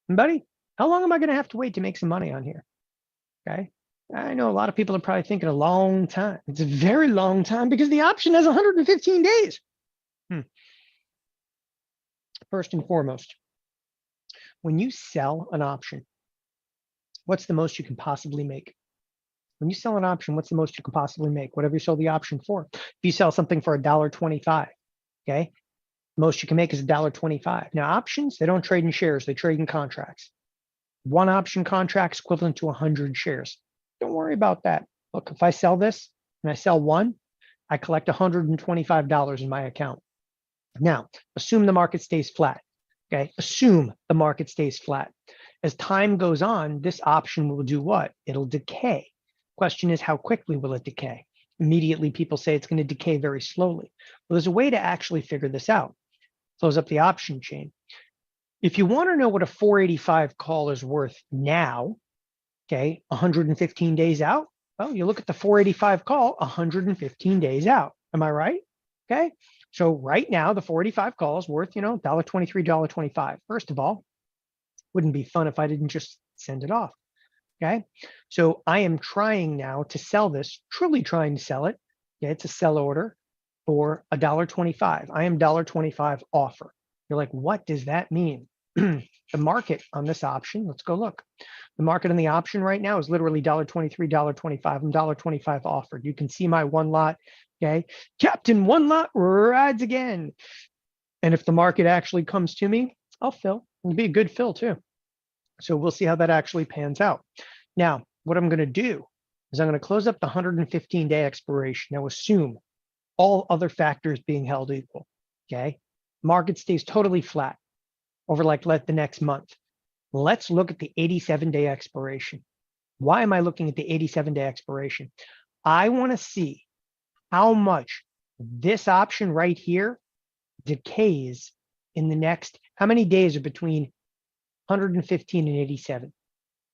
A: Buddy, how long am I going to have to wait to make some money on here? Okay, I know a lot of people are probably thinking a long time. It's a very long time because the option has 115 days. First and foremost, when you sell an option, what's the most you can possibly make? When you sell an option, what's the most you can possibly make? Whatever you sold the option for. If you sell something for $1.25, okay, most you can make is $1.25. Now, options, they don't trade in shares, they trade in contracts. One option contract is equivalent to 100 shares. Don't worry about that. Look, if I sell this and I sell one, I collect $125 in my account. Now, assume the market stays flat. Okay, assume the market stays flat. As time goes on, this option will do what? It'll decay. Question is, how quickly will it decay? Immediately, people say it's going to decay very slowly. Well, there's a way to actually figure this out. Close up the option chain. If you want to know what a 485 call is worth now, okay, 115 days out, well, you look at the 485 call 115 days out. Am I right? Okay. So right now, the 485 call is worth, $1.23, $1.25. First of all, wouldn't be fun if I didn't just send it off. Okay. So I am trying now to sell this, truly trying to sell it. Okay, it's a sell order for $1.25. I am $1.25 offer. You're like, what does that mean? The market on this option, let's go look. The market on the option right now is literally $1.23, $1.25. I'm $1.25 offered. You can see my one lot. Okay, Captain One Lot rides again. And if the market actually comes to me, I'll fill. It'll be a good fill too. So we'll see how that actually pans out. Now, what I'm going to do is I'm going to close up the 115-day expiration. Now assume all other factors being held equal. Okay, market stays totally flat over the next month. Let's look at the 87-day expiration. Why am I looking at the 87-day expiration? I want to see how much this option right here decays in the next, how many days are between 115 and 87?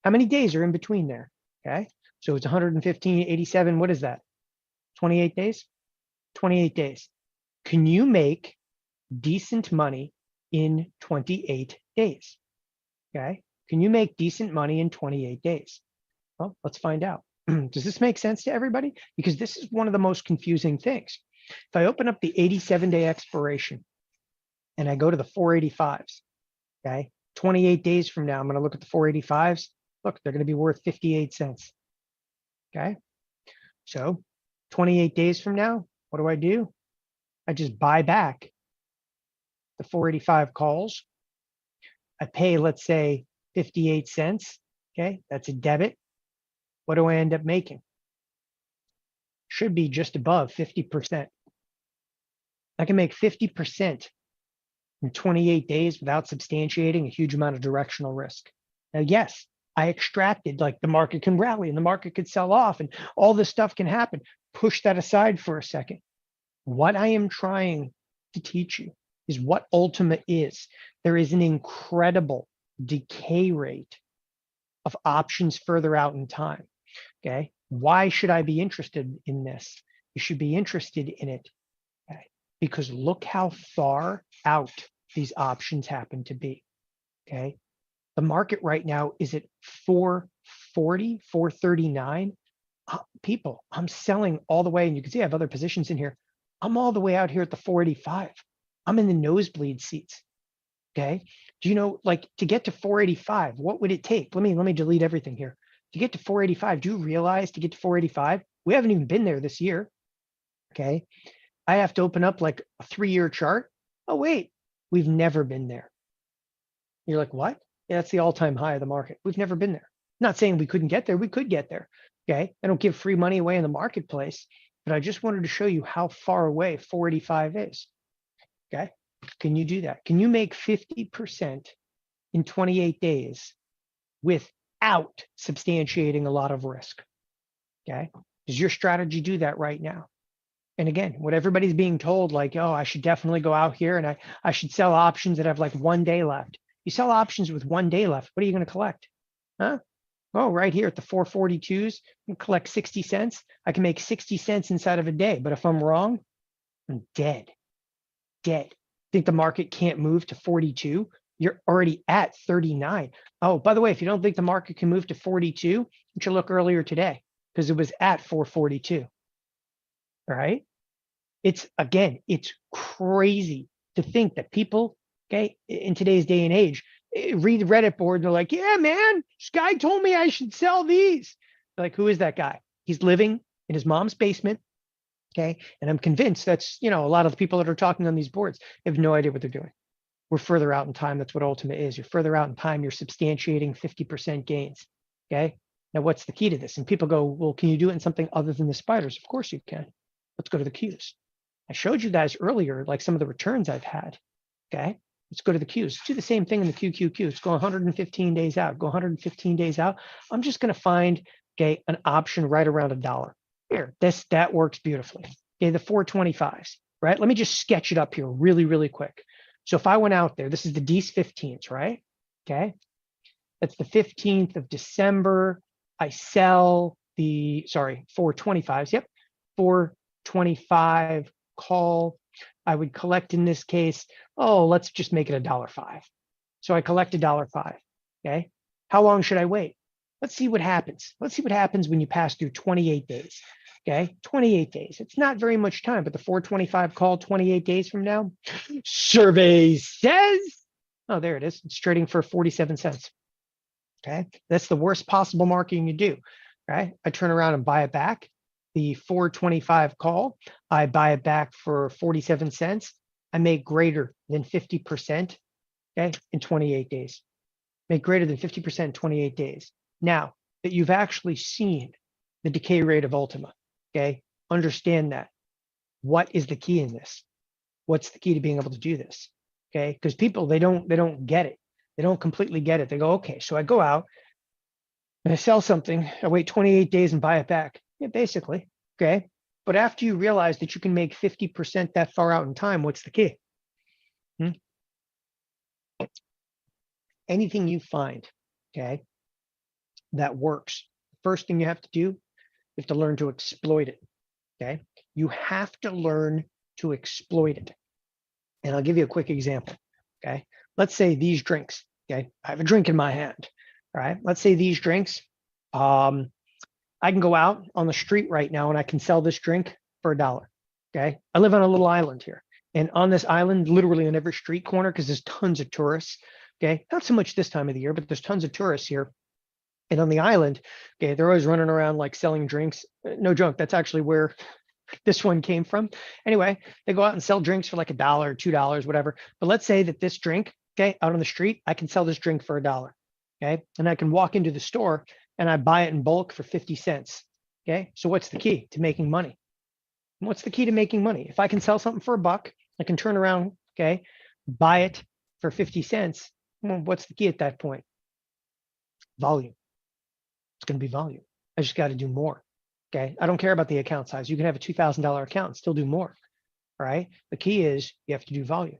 A: How many days are in between there? Okay, so it's 115, 87, what is that? 28 days? 28 days. Can you make decent money in 28 days? Okay, can you make decent money in 28 days? Well, let's find out. Does this make sense to everybody? Because this is one of the most confusing things. If I open up the 87-day expiration and I go to the 485s, okay, 28 days from now, I'm going to look at the 485s. Look, they're going to be worth 58 cents. Okay, so 28 days from now, what do? I just buy back the 485 calls. I pay, let's say, 58 cents. Okay, that's a debit. What do I end up making? Should be just above 50%. I can make 50% in 28 days without substantiating a huge amount of directional risk. Now, yes, I extracted, like the market can rally and the market could sell off and all this stuff can happen. Push that aside for a second. What I am trying to teach you is what Ultima is. There is an incredible decay rate of options further out in time. Okay, why should I be interested in this? You should be interested in it, okay, because look how far out these options happen to be. Okay, the market right now is at 440, 439. People, I'm selling all the way, and you can see I have other positions in here. I'm all the way out here at the 485. I'm in the nosebleed seats. Okay, do you know, like, to get to 485, what would it take? Let me delete everything here. To get to 485, do you realize to get to 485, we haven't even been there this year. Okay, I have to open up like a 3-year chart. Oh wait, we've never been there. You're like, what? Yeah, that's the all-time high of the market. We've never been there. Not saying we couldn't get there. We could get there. Okay, I don't give free money away in the marketplace, but I just wanted to show you how far away 485 is. Okay, can you do that? Can you make 50% in 28 days without substantiating a lot of risk? Okay, does your strategy do that right now? And again, what everybody's being told, like, oh, I should definitely go out here and I should sell options that have like 1 day left. You sell options with 1 day left, what are you going to collect? Huh? Oh, right here at the 442s, you collect 60 cents. I can make 60 cents inside of a day, but if I'm wrong, I'm dead. Think the market can't move to 42? You're already at 39. Oh, by the way, if you don't think the market can move to 42, you should look earlier today because it was at 442. All right. It's crazy to think that people, okay, in today's day and age, read the Reddit board and they're like, yeah, man, this guy told me I should sell these. Like, who is that guy? He's living in his mom's basement. Okay. And I'm convinced that's, a lot of the people that are talking on these boards have no idea what they're doing. We're further out in time. That's what Ultima is. You're further out in time. You're substantiating 50% gains. Okay. Now, what's the key to this? And people go, well, can you do it in something other than the spiders? Of course you can. Let's go to the Qs. I showed you guys earlier, like some of the returns I've had. Okay. Let's go to the Qs. Let's do the same thing in the QQQ. Let's go 115 days out. Go 115 days out. I'm just going to find, okay, an option right around $1. Here, that works beautifully. Okay, the 425s, right? Let me just sketch it up here really, really quick. So if I went out there, this is the D's 15s, right? Okay. That's the 15th of December. I sell the, 425s. Yep. 425 call. I would collect in this case, let's just make it $1.05. So I collect $1.05. Okay. How long should I wait? Let's see what happens. Let's see what happens when you pass through 28 days. Okay, 28 days. It's not very much time, but the 425 call 28 days from now, survey says, oh, there it is. It's trading for 47 cents. Okay, that's the worst possible market you can do. Right, I turn around and buy it back. The 425 call, I buy it back for 47 cents. I make greater than 50%, okay, in 28 days. Make greater than 50% in 28 days. Now that you've actually seen the decay rate of Ultima, okay, understand that. What is the key in this? What's the key to being able to do this? Okay, because people, they don't get it. They don't completely get it. They go, okay, so I go out and I sell something, I wait 28 days and buy it back. Yeah, basically, okay. But after you realize that you can make 50% that far out in time, what's the key? Anything you find, okay, that works, first thing you have to do, you have to learn to exploit it, okay? You have to learn to exploit it. And I'll give you a quick example, okay? Let's say these drinks, okay? I have a drink in my hand, right? Let's say these drinks, I can go out on the street right now and I can sell this drink for $1, okay? I live on a little island here. And on this island, literally on every street corner, because there's tons of tourists, okay? Not so much this time of the year, but there's tons of tourists here. And on the island, okay, they're always running around like selling drinks. No joke, that's actually where this one came from. Anyway, they go out and sell drinks for like $1 or $2, whatever. But let's say that this drink, okay, out on the street, I can sell this drink for $1, okay? And I can walk into the store and I buy it in bulk for 50 cents, okay? So what's the key to making money? What's the key to making money? If I can sell something for $1, I can turn around, okay, buy it for 50 cents. Well, what's the key at that point? Volume. It's going to be volume. I just got to do more. Okay. I don't care about the account size. You can have a $2,000 account and still do more. All right. The key is you have to do volume.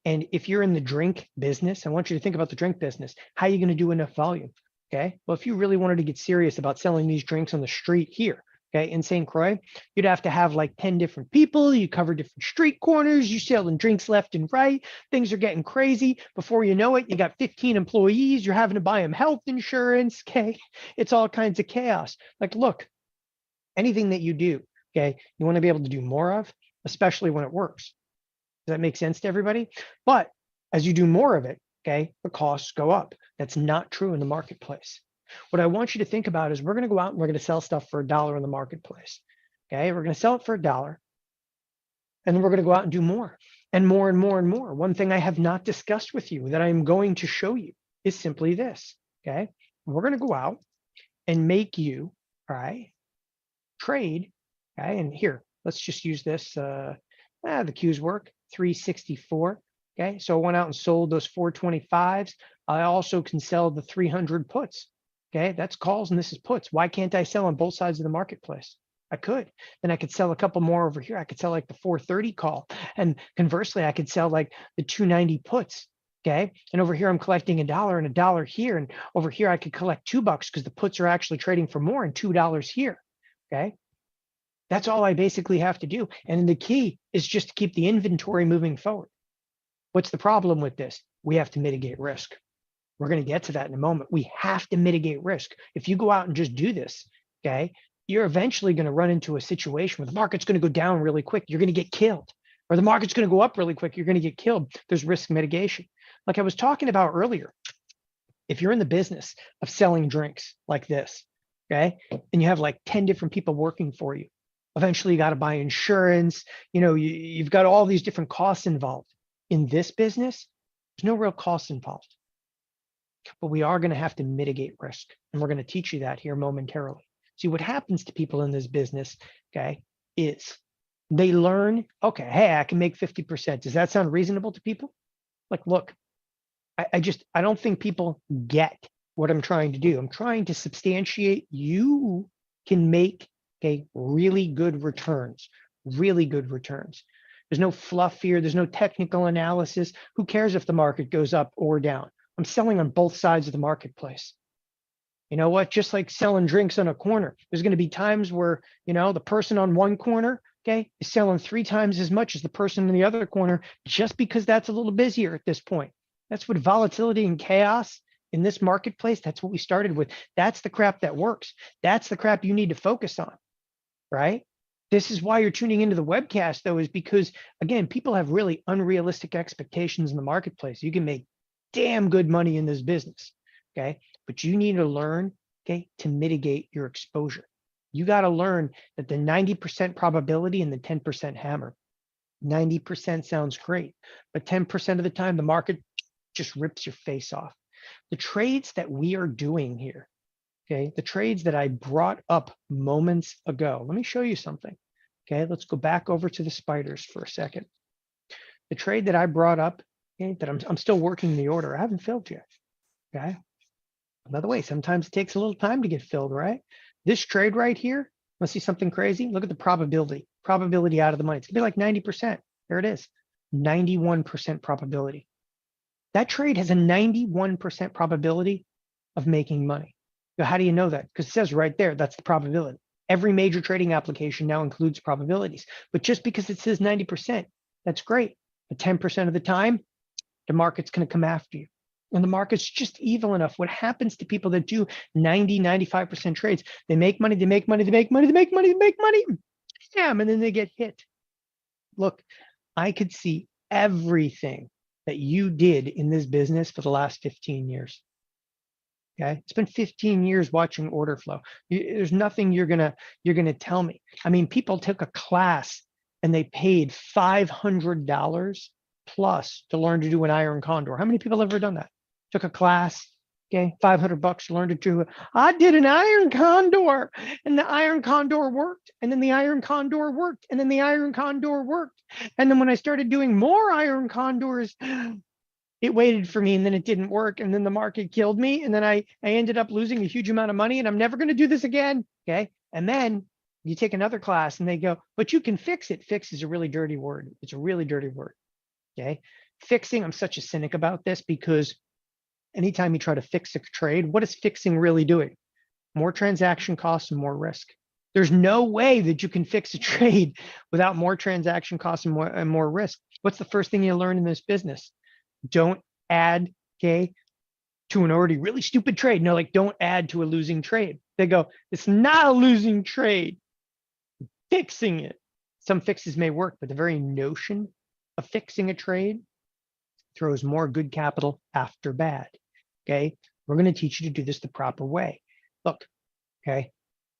A: And if you're in the drink business, I want you to think about the drink business. How are you going to do enough volume? Okay. Well, if you really wanted to get serious about selling these drinks on the street here, okay, in St. Croix, you'd have to have like 10 different people. You cover different street corners. You selling drinks left and right. Things are getting crazy. Before you know it, you got 15 employees. You're having to buy them health insurance. Okay. It's all kinds of chaos. Like, look, anything that you do, okay, you want to be able to do more of, especially when it works. Does that make sense to everybody? But as you do more of it, okay, the costs go up. That's not true in the marketplace. What I want you to think about is we're going to go out and we're going to sell stuff for $1 in the marketplace. Okay, we're going to sell it for $1. And then we're going to go out and do more and more and more and more. One thing I have not discussed with you that I'm going to show you is simply this. Okay, we're going to go out and make you, all right, trade. Okay, and here, let's just use this. The Qs work, 364. Okay, so I went out and sold those 425s. I also can sell the 300 puts. Okay, that's calls and this is puts. Why can't I sell on both sides of the marketplace? I could. Then I could sell a couple more over here. I could sell like the 430 call. And conversely, I could sell like the 290 puts. Okay, and over here I'm collecting $1 and $1 here. And over here I could collect $2 because the puts are actually trading for more and $2 here. Okay, that's all I basically have to do. And the key is just to keep the inventory moving forward. What's the problem with this? We have to mitigate risk. We're going to get to that in a moment. We have to mitigate risk. If you go out and just do this, okay, you're eventually going to run into a situation where the market's going to go down really quick. You're going to get killed. Or the market's going to go up really quick. You're going to get killed. There's risk mitigation. Like I was talking about earlier, if you're in the business of selling drinks like this, okay, and you have like 10 different people working for you, eventually you got to buy insurance. You've got all these different costs involved. In this business, there's no real costs involved. But we are going to have to mitigate risk. And we're going to teach you that here momentarily. See, what happens to people in this business, okay, is they learn, okay, hey, I can make 50%. Does that sound reasonable to people? Like, look, I don't think people get what I'm trying to do. I'm trying to substantiate you can make, okay, really good returns. There's no fluff here. There's no technical analysis. Who cares if the market goes up or down? I'm selling on both sides of the marketplace. You know what? Just like selling drinks on a corner, there's going to be times where, the person on one corner, okay, is selling 3 times as much as the person in the other corner, just because that's a little busier at this point. That's what volatility and chaos in this marketplace, that's what we started with. That's the crap that works. That's the crap you need to focus on, right? This is why you're tuning into the webcast, though, is because, again, people have really unrealistic expectations in the marketplace. You can make damn good money in this business, okay? But you need to learn, okay, to mitigate your exposure. You got to learn that the 90% probability and the 10% hammer. 90% sounds great, but 10% of the time, the market just rips your face off. The trades that we are doing here, okay, the trades that I brought up moments ago, let me show you something, okay? Let's go back over to the spiders for a second. The trade that I brought up, okay, that I'm still working the order, I haven't filled yet, okay? By the way, sometimes it takes a little time to get filled, right? This trade right here, let's see something crazy. Look at the probability out of the money. It's gonna be like 90%. There it is, 91% probability. That trade has a 91% probability of making money. Now, how do you know that? Because it says right there, that's the probability. Every major trading application now includes probabilities. But just because it says 90%, that's great. But 10% of the time, the market's going to come after you. And the market's just evil enough. What happens to people that do 90, 95% trades? They make money, Damn, and then they get hit. Look, I could see everything that you did in this business for the last 15 years. Okay, it's been 15 years watching order flow. There's nothing you're gonna tell me. I mean, people took a class and they paid $500 plus to learn to do an iron condor. How many people have ever done that? Took a class, okay, $500 to learn to do it. I did an iron condor, and the iron condor worked, and then the iron condor worked, and then the iron condor worked. And then when I started doing more iron condors, it waited for me, and then it didn't work, and then the market killed me, and then I ended up losing a huge amount of money, and I'm never going to do this again, okay? And then you take another class, and they go, but you can fix it. Fix is a really dirty word. It's a really dirty word, okay? Fixing, I'm such a cynic about this because anytime you try to fix a trade, what is fixing really doing? More transaction costs and more risk. There's no way that you can fix a trade without more transaction costs and more risk. What's the first thing you learn in this business? Don't add, okay, to an already really stupid trade. No, like don't add to a losing trade. They go, it's not a losing trade. Fixing it. Some fixes may work, but the very notion of fixing a trade throws more good capital after bad. Okay, we're going to teach you to do this the proper way. Look, okay,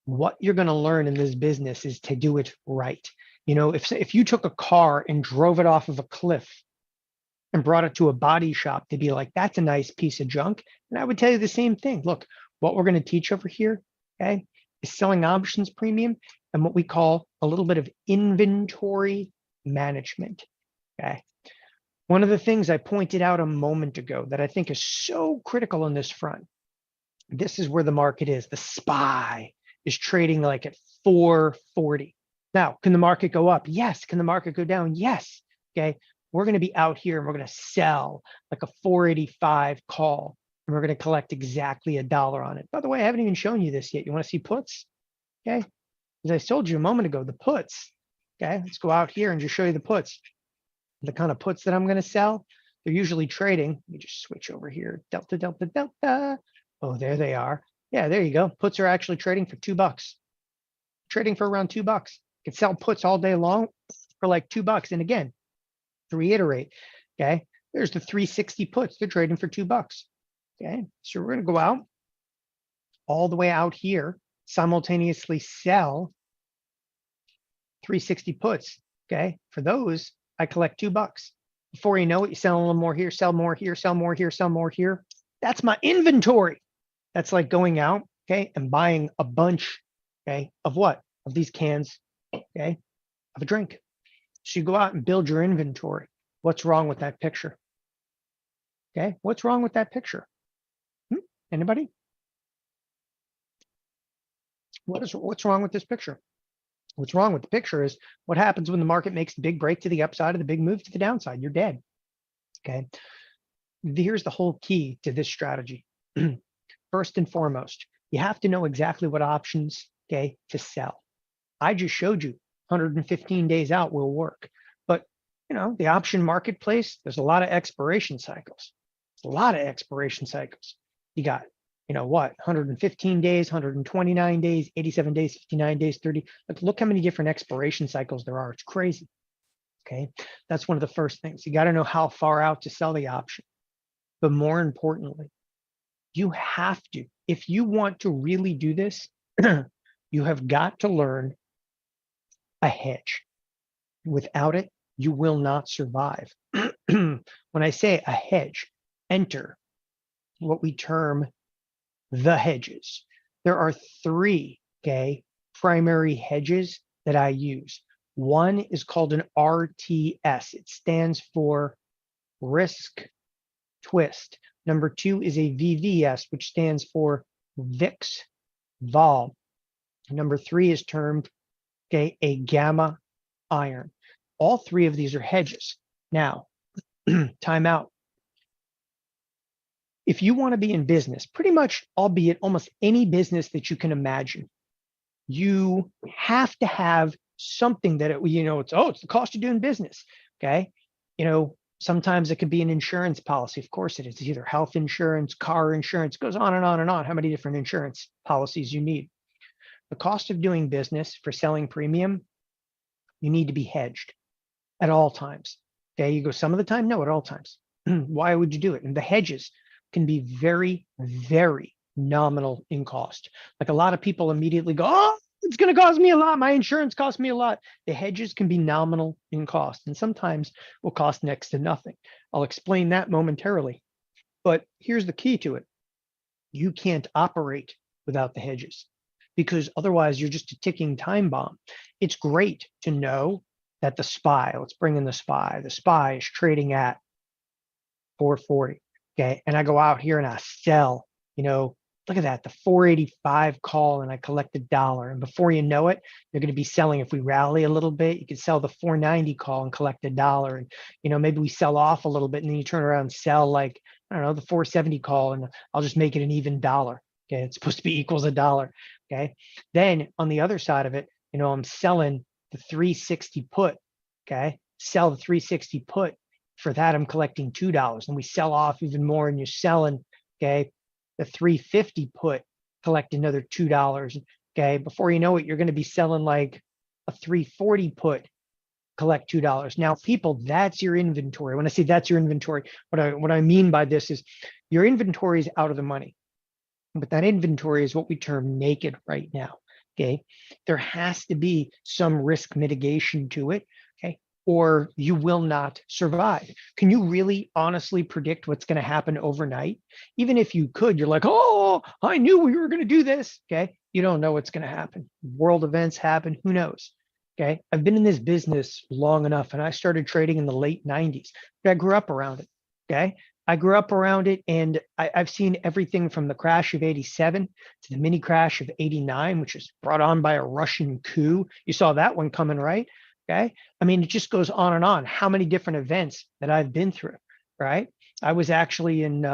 A: what you're going to learn in this business is to do it right. If you took a car and drove it off of a cliff and brought it to a body shop, to be like, that's a nice piece of junk. And I would tell you the same thing. Look, what we're going to teach over here, okay, is selling options premium and what we call a little bit of inventory management, okay? One of the things I pointed out a moment ago that I think is so critical on this front, this is where the market is. The SPY is trading like at 440. Now, can the market go up? Yes. Can the market go down? Yes. Okay. We're going to be out here and we're going to sell like a 485 call and we're going to collect exactly $1 on it. By the way, I haven't even shown you this yet. You want to see puts? Okay. As I told you a moment ago, the puts. Okay. Let's go out here and just show you the puts. The kind of puts that I'm going to sell. they're usually trading. Let me just switch over here. Delta, delta, delta. Oh, there they are. Yeah, there you go. Puts are actually trading for $2. Trading for around $2. You can sell puts all day long for like $2. And again, to reiterate, okay, there's the 360 puts. They're trading for $2. Okay, so we're going to go out all the way out here, simultaneously sell 360 puts. Okay, for those, I collect $2. Before you know it, you sell a little more here, sell more here, sell more here, sell more here. That's my inventory. That's like going out, okay, and buying a bunch, okay, of what? Of these cans, okay, of a drink. So you go out and build your inventory. What's wrong with that picture? Okay, what's wrong with that picture? Anybody? What's wrong with this picture? What's wrong with the picture is what happens when the market makes the big break to the upside or the big move to the downside. You're dead. Okay. Here's the whole key to this strategy. First and foremost, you have to know exactly what options, okay, to sell. I just showed you 115 days out will work. But, the option marketplace, there's a lot of expiration cycles. A lot of expiration cycles. You got, 115 days, 129 days, 87 days, 59 days, 30. Look how many different expiration cycles there are. It's crazy. Okay. That's one of the first things. You got to know how far out to sell the option. But more importantly, you have to, if you want to really do this, you have got to learn a hedge. Without it, you will not survive. When I say a hedge, enter what we term the hedges. There are three, okay, primary hedges that I use. One is called an RTS. It stands for risk twist. Number two is a VVS, which stands for VIX vol. Number three is termed, okay, a gamma iron. All three of these are hedges. Now, time out. If you want to be in business, pretty much, albeit almost any business that you can imagine, you have to have something that it's the cost of doing business. Okay. Sometimes it could be an insurance policy. Of course it is. It's either health insurance, car insurance, goes on and on and on. How many different insurance policies you need. The cost of doing business for selling premium, you need to be hedged at all times. Okay. You go some of the time, no, at all times. Why would you do it? And the hedges can be very, very nominal in cost. Like a lot of people immediately go, oh, it's going to cost me a lot. My insurance costs me a lot. The hedges can be nominal in cost and sometimes will cost next to nothing. I'll explain that momentarily. But here's the key to it. You can't operate without the hedges because otherwise you're just a ticking time bomb. It's great to know that the SPY, let's bring in the SPY is trading at 440. Okay. And I go out here and I sell, look at that, the 485 call and I collect $1. And before you know it, you're going to be selling. If we rally a little bit, you could sell the 490 call and collect $1. And, maybe we sell off a little bit and then you turn around and sell like, I don't know, the 470 call and I'll just make it an even dollar. Okay. It's supposed to be equals $1. Okay. Then on the other side of it, I'm selling the 360 put. Okay. Sell the 360 put. For that, I'm collecting $2 and we sell off even more and you're selling, okay, the 350 put, collect another $2. Okay. Before you know it, you're going to be selling like a 340 put, collect $2. Now, people, that's your inventory. When I say that's your inventory, what I mean by this is your inventory is out of the money, but that inventory is what we term naked right now. Okay. There has to be some risk mitigation to it. Okay. Or you will not survive. Can you really honestly predict what's going to happen overnight? Even if you could, you're like, oh, I knew we were going to do this. Okay. You don't know what's going to happen. World events happen. Who knows? Okay. I've been in this business long enough and I started trading in the late 90s. I grew up around it. Okay. I grew up around it and I've seen everything from the crash of 87 to the mini crash of 89, which was brought on by a Russian coup. You saw that one coming, right? Okay. I mean, it just goes on and on. How many different events that I've been through, right? I was actually in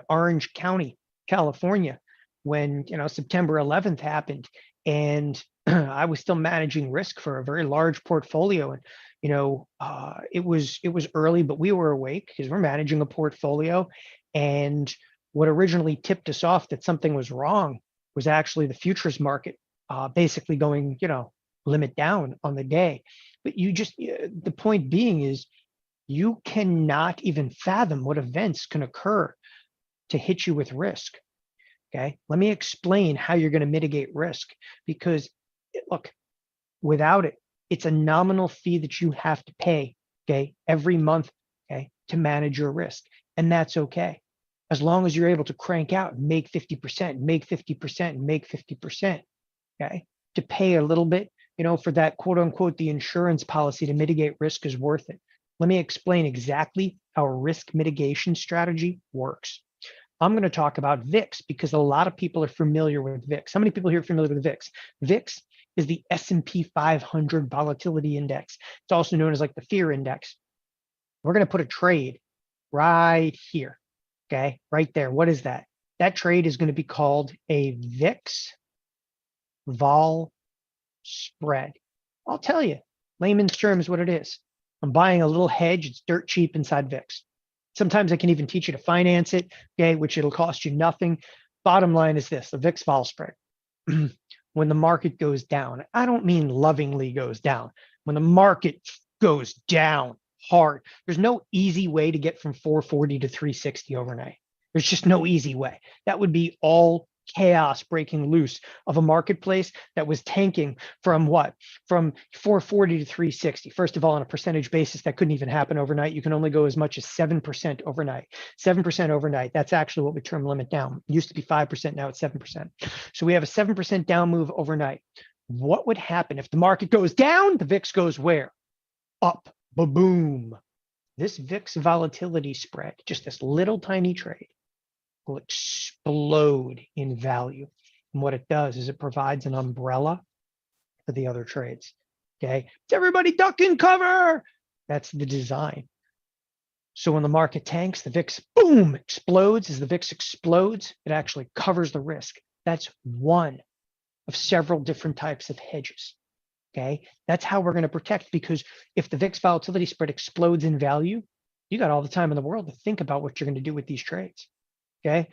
A: Orange County, California, when September 11th happened, And I was still managing risk for a very large portfolio. And, it was early, but we were awake because we're managing a portfolio. And what originally tipped us off that something was wrong was actually the futures market basically going, limit down on the day. But the point being is you cannot even fathom what events can occur to hit you with risk. Okay, let me explain how you're going to mitigate risk, because look, without it, it's a nominal fee that you have to pay, okay, every month, okay, to manage your risk. And that's okay. As long as you're able to crank out and make 50%, make 50%, make 50%, okay, to pay a little bit, for that quote unquote, the insurance policy to mitigate risk is worth it. Let me explain exactly how a risk mitigation strategy works. I'm going to talk about VIX because a lot of people are familiar with VIX. How many people here are familiar with VIX? VIX is the S&P 500 volatility index. It's also known as like the fear index. We're going to put a trade right here, okay, right there. What is that? That trade is going to be called a VIX vol spread. I'll tell you, layman's terms, what it is. I'm buying a little hedge. It's dirt cheap inside VIX. Sometimes I can even teach you to finance it, okay, which it'll cost you nothing. Bottom line is this, the VIX vol spread. When the market goes down, I don't mean lovingly goes down. When the market goes down hard, there's no easy way to get from 440 to 360 overnight. There's just no easy way. That would be all chaos breaking loose of a marketplace that was tanking from what? From 440 to 360. First of all, on a percentage basis, that couldn't even happen overnight. You can only go as much as 7% overnight. 7% overnight, that's actually what we term limit down. It used to be 5%, now it's 7%. So we have a 7% down move overnight. What would happen if the market goes down? The VIX goes where? Up, ba-boom. This VIX volatility spread, just this little tiny trade, will explode in value. And what it does is it provides an umbrella for the other trades. Okay, it's everybody duck and cover. That's the design. So when the market tanks, the VIX, boom, explodes. As the VIX explodes, it actually covers the risk. That's one of several different types of hedges. Okay, that's how we're going to protect, because if the VIX volatility spread explodes in value, you got all the time in the world to think about what you're going to do with these trades. Okay,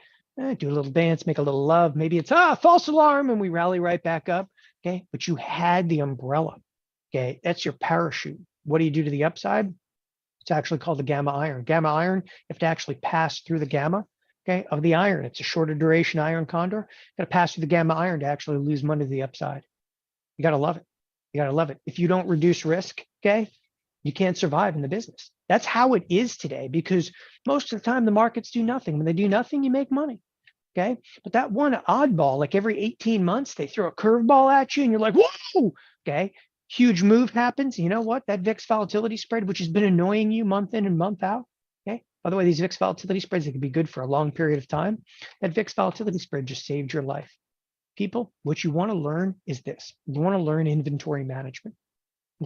A: do a little dance, make a little love. Maybe it's false alarm, and we rally right back up. Okay, but you had the umbrella. Okay, that's your parachute. What do you do to the upside? It's actually called the gamma iron. Gamma iron, you have to actually pass through the gamma, okay, of the iron. It's a shorter duration iron condor. You got to pass through the gamma iron to actually lose money to the upside. You got to love it. You got to love it. If you don't reduce risk, okay, you can't survive in the business. That's how it is today, because most of the time the markets do nothing. When they do nothing, you make money. Okay. But that one oddball, like every 18 months, they throw a curveball at you and you're like, whoa. Okay. Huge move happens. You know what? That VIX volatility spread, which has been annoying you month in and month out. Okay. By the way, these VIX volatility spreads, they can be good for a long period of time. That VIX volatility spread just saved your life. People, what you want to learn is this. You want to learn inventory management.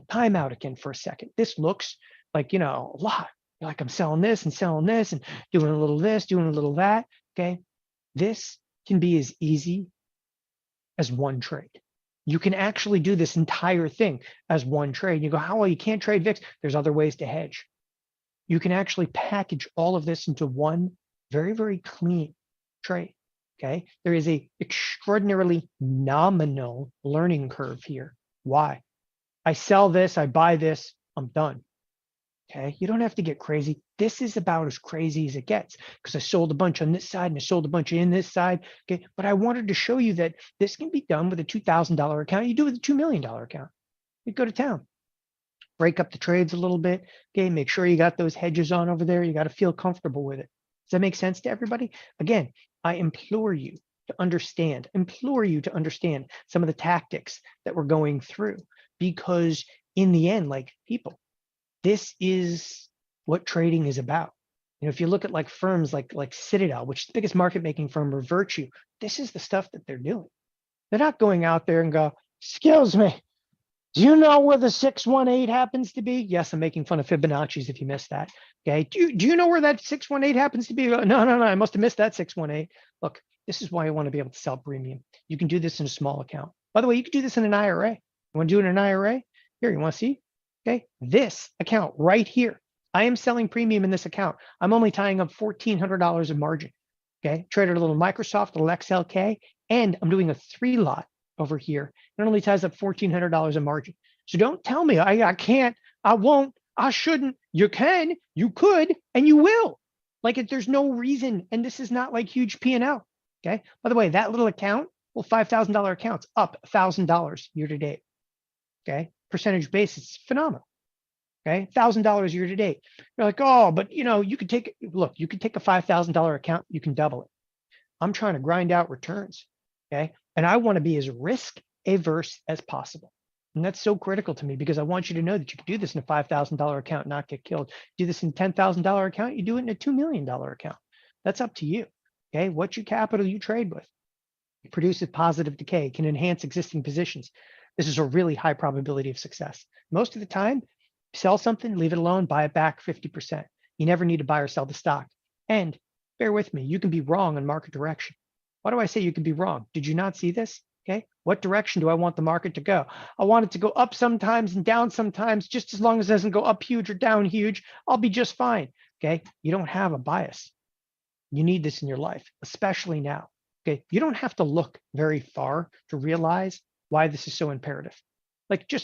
A: Time out again for a second. This looks like, a lot. Like I'm selling this and doing a little this, doing a little that. Okay. This can be as easy as one trade. You can actually do this entire thing as one trade. You go, how well, you can't trade VIX. There's other ways to hedge. You can actually package all of this into one very, very clean trade. Okay. There is a extraordinarily nominal learning curve here. Why? I sell this, I buy this, I'm done. Okay, you don't have to get crazy. This is about as crazy as it gets, because I sold a bunch on this side and I sold a bunch in this side. Okay, but I wanted to show you that this can be done with a $2,000 account. You do it with a $2 million account. You go to town, break up the trades a little bit. Okay, make sure you got those hedges on over there. You got to feel comfortable with it. Does that make sense to everybody? Again, I implore you to understand some of the tactics that we're going through, because in the end, like, people, this is what trading is about. If you look at like firms like Citadel, which is the biggest market making firm, or Virtue, this is the stuff that they're doing. They're not going out there and go, excuse me, do you know where the 618 happens to be? Yes, I'm making fun of Fibonacci's if you missed that. Okay, do you know where that 618 happens to be? No, I must have missed that 618. Look, this is why I want to be able to sell premium. You can do this in a small account. By the way, you could do this in an IRA. You want to do it in an IRA? Here, you want to see? Okay, this account right here. I am selling premium in this account. I'm only tying up $1,400 in margin. Okay, traded a little Microsoft, a little XLK, and I'm doing a 3-lot over here. It only ties up $1,400 in margin. So don't tell me I can't, I won't, I shouldn't. You can, you could, and you will. Like there's no reason, and this is not like huge P&L. Okay. By the way, that little account, well, $5,000 accounts up $1,000 year to date. Okay, percentage basis, phenomenal. Okay, $1,000 year to date. You're like, oh, but you could take, look, you could take a $5,000 account, you can double it. I'm trying to grind out returns. Okay, and I want to be as risk averse as possible. And that's so critical to me because I want you to know that you can do this in a $5,000 account, not get killed. Do this in a $10,000 account, you do it in a $2 million account. That's up to you. Okay, what's your capital you trade with? It produces positive decay, can enhance existing positions. This is a really high probability of success. Most of the time, sell something, leave it alone, buy it back 50%. You never need to buy or sell the stock. And bear with me, you can be wrong on market direction. Why do I say you can be wrong? Did you not see this? Okay, what direction do I want the market to go? I want it to go up sometimes and down sometimes, just as long as it doesn't go up huge or down huge, I'll be just fine. Okay, you don't have a bias. You need this in your life, especially now. Okay, you don't have to look very far to realize why this is so imperative. Like look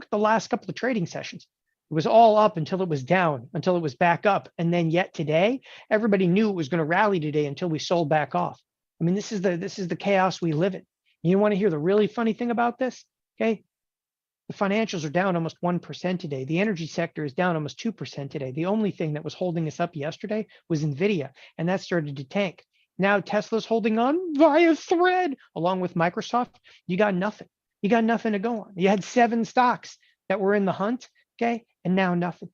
A: at the last couple of trading sessions. It was all up until it was down, until it was back up. And then yet today, everybody knew it was going to rally today until we sold back off. I mean, this is the chaos we live in. You want to hear the really funny thing about this? Okay, the financials are down almost 1% today. The energy sector is down almost 2% today. The only thing that was holding us up yesterday was Nvidia, and that started to tank. Now Tesla's holding on via thread, along with Microsoft. You got nothing. You got nothing to go on. You had 7 stocks that were in the hunt, okay, and now nothing.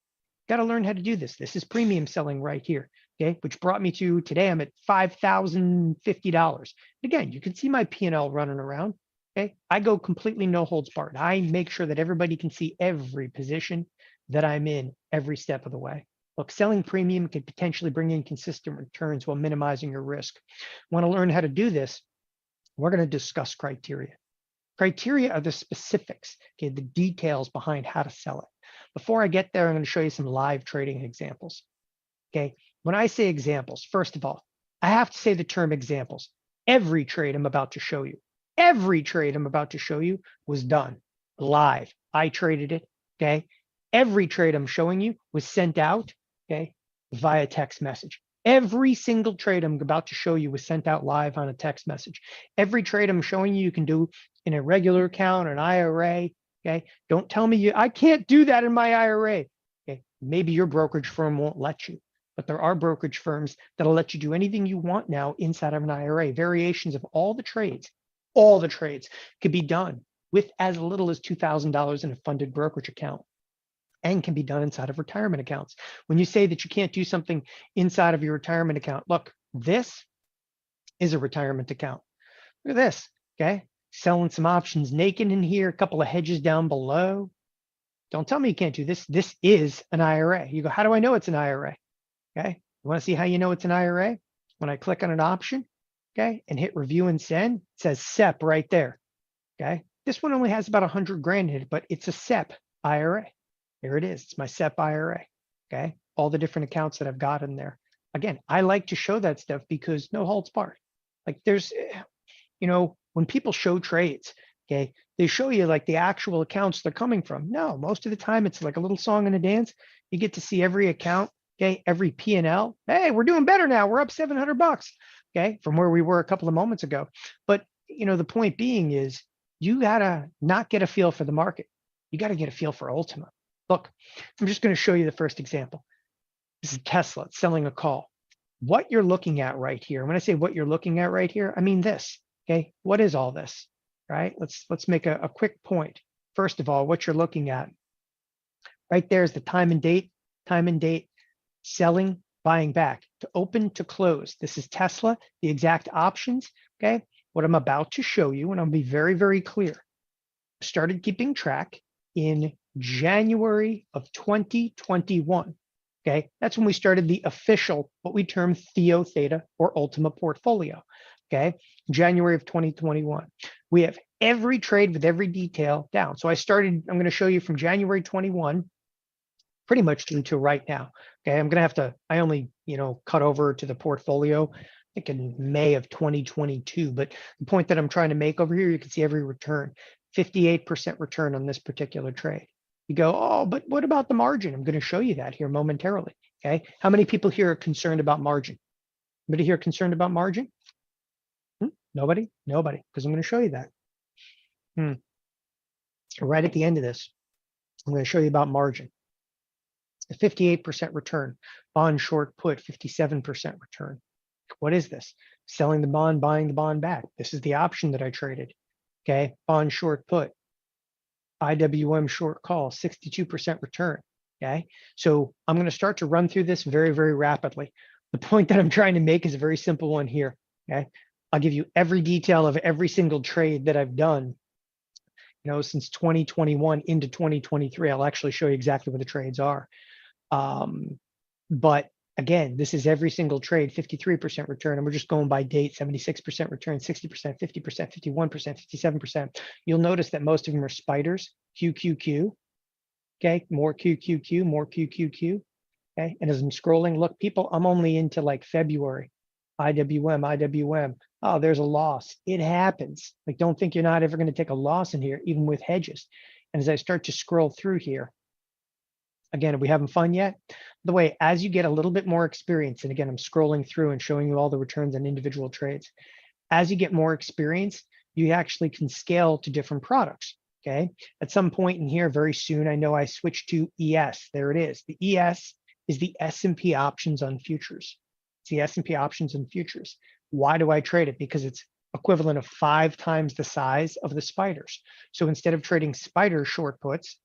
A: Got to learn how to do this. This is premium selling right here, okay, which brought me to today. I'm at $5,050. Again, you can see my P&L running around. Okay, I go completely no holds barred. I make sure that everybody can see every position that I'm in every step of the way. Look, selling premium could potentially bring in consistent returns while minimizing your risk. Want to learn how to do this? We're going to discuss criteria. Criteria are the specifics, okay, the details behind how to sell it. Before I get there, I'm going to show you some live trading examples. Okay, when I say examples, first of all, I have to say the term examples. Every trade I'm about to show you, was done live. I traded it, okay? Every trade I'm showing you was sent out, okay, via text message. Every single trade I'm about to show you was sent out live on a text message. Every trade I'm showing you can do in a regular account, an IRA, okay? Don't tell me I can't do that in my IRA, okay? Maybe your brokerage firm won't let you, but there are brokerage firms that'll let you do anything you want now inside of an IRA. Variations of all the trades could be done with as little as $2,000 in a funded brokerage account and can be done inside of retirement accounts. When you say that you can't do something inside of your retirement account, look, this is a retirement account. Look at this, okay? Selling some options naked in here, a couple of hedges down below. Don't tell me you can't do this. This is an IRA. You go, how do I know it's an IRA? Okay, you want to see how you know it's an IRA? When I click on an option, okay, and hit review and send, it says SEP right there, okay? This one only has about 100 grand in it, but it's a SEP IRA. Here it is, it's my SEP IRA, okay? All the different accounts that I've got in there. Again, I like to show that stuff because no holds barred. Like there's, when people show trades, okay, they show you like the actual accounts they're coming from. No, most of the time it's like a little song and a dance. You get to see every account, okay, every P&L. Hey, we're doing better now. We're up $700, okay, from where we were a couple of moments ago. But, the point being is you got to not get a feel for the market. You got to get a feel for Ultima. Look, I'm just going to show you the first example. This is Tesla. It's selling a call. What you're looking at right here, when I say what you're looking at right here, I mean this, okay? What is all this, right? Let's make a quick point. First of all, what you're looking at right there is the time and date, selling, buying back, to open, to close. This is Tesla, the exact options, okay? What I'm about to show you, and I'll be very, very clear, started keeping track in January of 2021, okay? That's when we started the official, what we term TheoTHETA or Ultima portfolio, okay? January of 2021. We have every trade with every detail down. So I started, I'm going to show you from January 21, pretty much through to right now. Okay, I'm going to have to, I only, cut over to the portfolio, I think in May of 2022. But the point that I'm trying to make over here, you can see every return, 58% return on this particular trade. You go, oh, but what about the margin? I'm going to show you that here momentarily. Okay, how many people here are concerned about margin? Anybody here concerned about margin? Nobody? Nobody, because I'm going to show you that. Right at the end of this, I'm going to show you about margin. A 58% return, bond short put, 57% return. What is this? Selling the bond, buying the bond back. This is the option that I traded. Okay, bond short put, IWM short call, 62% return. Okay, so I'm going to start to run through this very, very rapidly. The point that I'm trying to make is a very simple one here. Okay, I'll give you every detail of every single trade that I've done, since 2021 into 2023. I'll actually show you exactly what the trades are. But again, this is every single trade, 53% return, and we're just going by date, 76% return, 60%, 50%, 51%, 57%. You'll notice that most of them are spiders, QQQ, okay, more QQQ, more QQQ, okay? And as I'm scrolling, look, people, I'm only into like February, IWM, oh, there's a loss. It happens. Like, don't think you're not ever going to take a loss in here, even with hedges. And as I start to scroll through here, again, are we having fun yet? The way, as you get a little bit more experience, and again, I'm scrolling through and showing you all the returns on individual trades. As you get more experience, you actually can scale to different products, okay? At some point in here, very soon, I know I switched to ES. There it is. The ES is the S&P options on futures. It's the S&P options on futures. Why do I trade it? Because it's equivalent of 5 times the size of the spiders. So instead of trading spider short puts,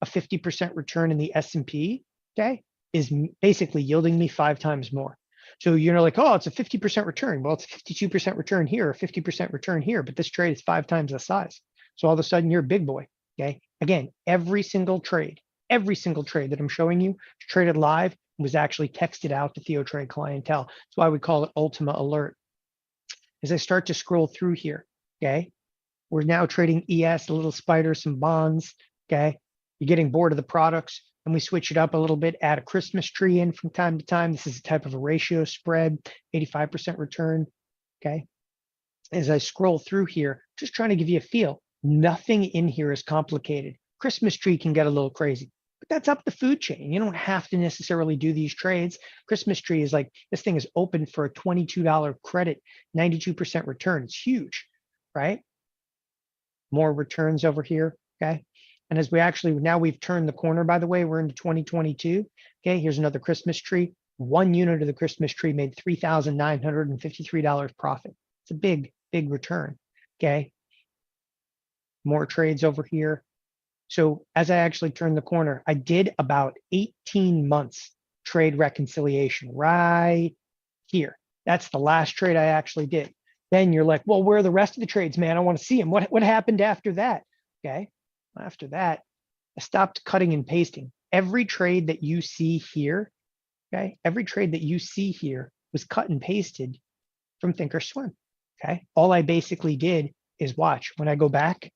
A: a 50% return in the S&P, okay, is basically yielding me 5 times more. So you're like, oh, it's a 50% return. Well, it's a 52% return here, a 50% return here, but this trade is 5 times the size. So all of a sudden you're a big boy, okay? Again, every single trade that I'm showing you traded live was actually texted out to TheoTRADE clientele. That's why we call it Ultima Alert. As I start to scroll through here, okay, we're now trading ES, a little spider, some bonds, okay? You're getting bored of the products, and we switch it up a little bit, add a Christmas tree in from time to time. This is a type of a ratio spread, 85% return, okay? As I scroll through here, just trying to give you a feel, nothing in here is complicated. Christmas tree can get a little crazy, but that's up the food chain. You don't have to necessarily do these trades. Christmas tree is like, this thing is open for a $22 credit, 92% return. It's huge, right? More returns over here, okay? And as we actually, now we've turned the corner, by the way, we're into 2022. Okay, here's another Christmas tree. 1 unit of the Christmas tree made $3,953 profit. It's a big, big return, okay? More trades over here. So as I actually turned the corner, I did about 18 months trade reconciliation right here. That's the last trade I actually did. Then you're like, well, where are the rest of the trades, man? I want to see them. What happened after that? Okay. After that, I stopped cutting and pasting. Every trade that you see here, okay, every trade that you see here was cut and pasted from thinkorswim, okay? All I basically did is watch. When I go back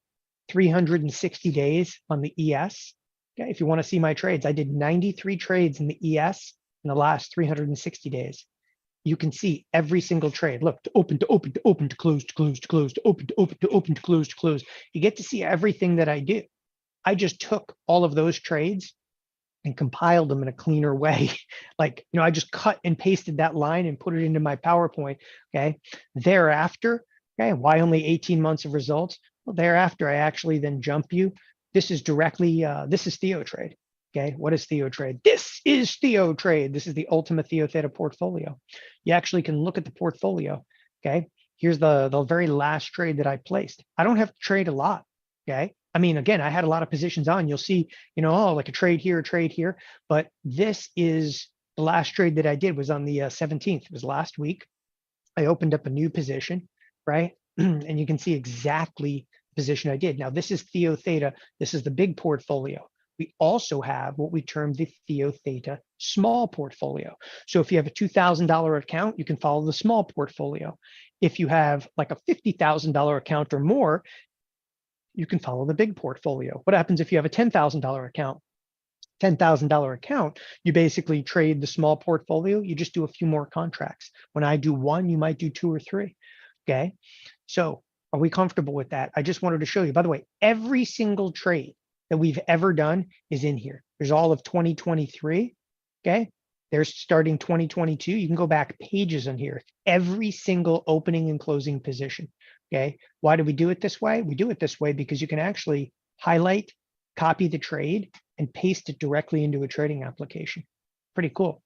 A: 360 days on the ES, okay, if you want to see my trades, I did 93 trades in the ES in the last 360 days. You can see every single trade. Look, to open, to open, to open, to close, to close, to close, to open, to open, to open, to close, to close. You get to see everything that I do. I just took all of those trades and compiled them in a cleaner way. Like, I just cut and pasted that line and put it into my PowerPoint, okay? Thereafter, okay, why only 18 months of results? Well, thereafter, I actually then jump you. This is directly, this is TheoTRADE. Okay, what is TheoTRADE? This is TheoTRADE. This is the Ultima TheoTheta portfolio. You actually can look at the portfolio. Okay, here's the very last trade that I placed. I don't have to trade a lot. Okay, I mean, again, I had a lot of positions on. You'll see, oh, like a trade here, but this is the last trade that I did was on the 17th. It was last week. I opened up a new position, right? And you can see exactly the position I did. Now, this is TheoTheta. This is the big portfolio. We also have what we term the TheoTheta small portfolio. So if you have a $2,000 account, you can follow the small portfolio. If you have like a $50,000 account or more, you can follow the big portfolio. What happens if you have a $10,000 account? $10,000 account, you basically trade the small portfolio. You just do a few more contracts. When I do one, you might do two or three. Okay. So are we comfortable with that? I just wanted to show you, by the way, every single trade that we've ever done is in here. There's all of 2023. Okay. There's starting 2022. You can go back pages on here. Every single opening and closing position. Okay. Why do we do it this way? We do it this way because you can actually highlight, copy the trade, and paste it directly into a trading application. Pretty cool,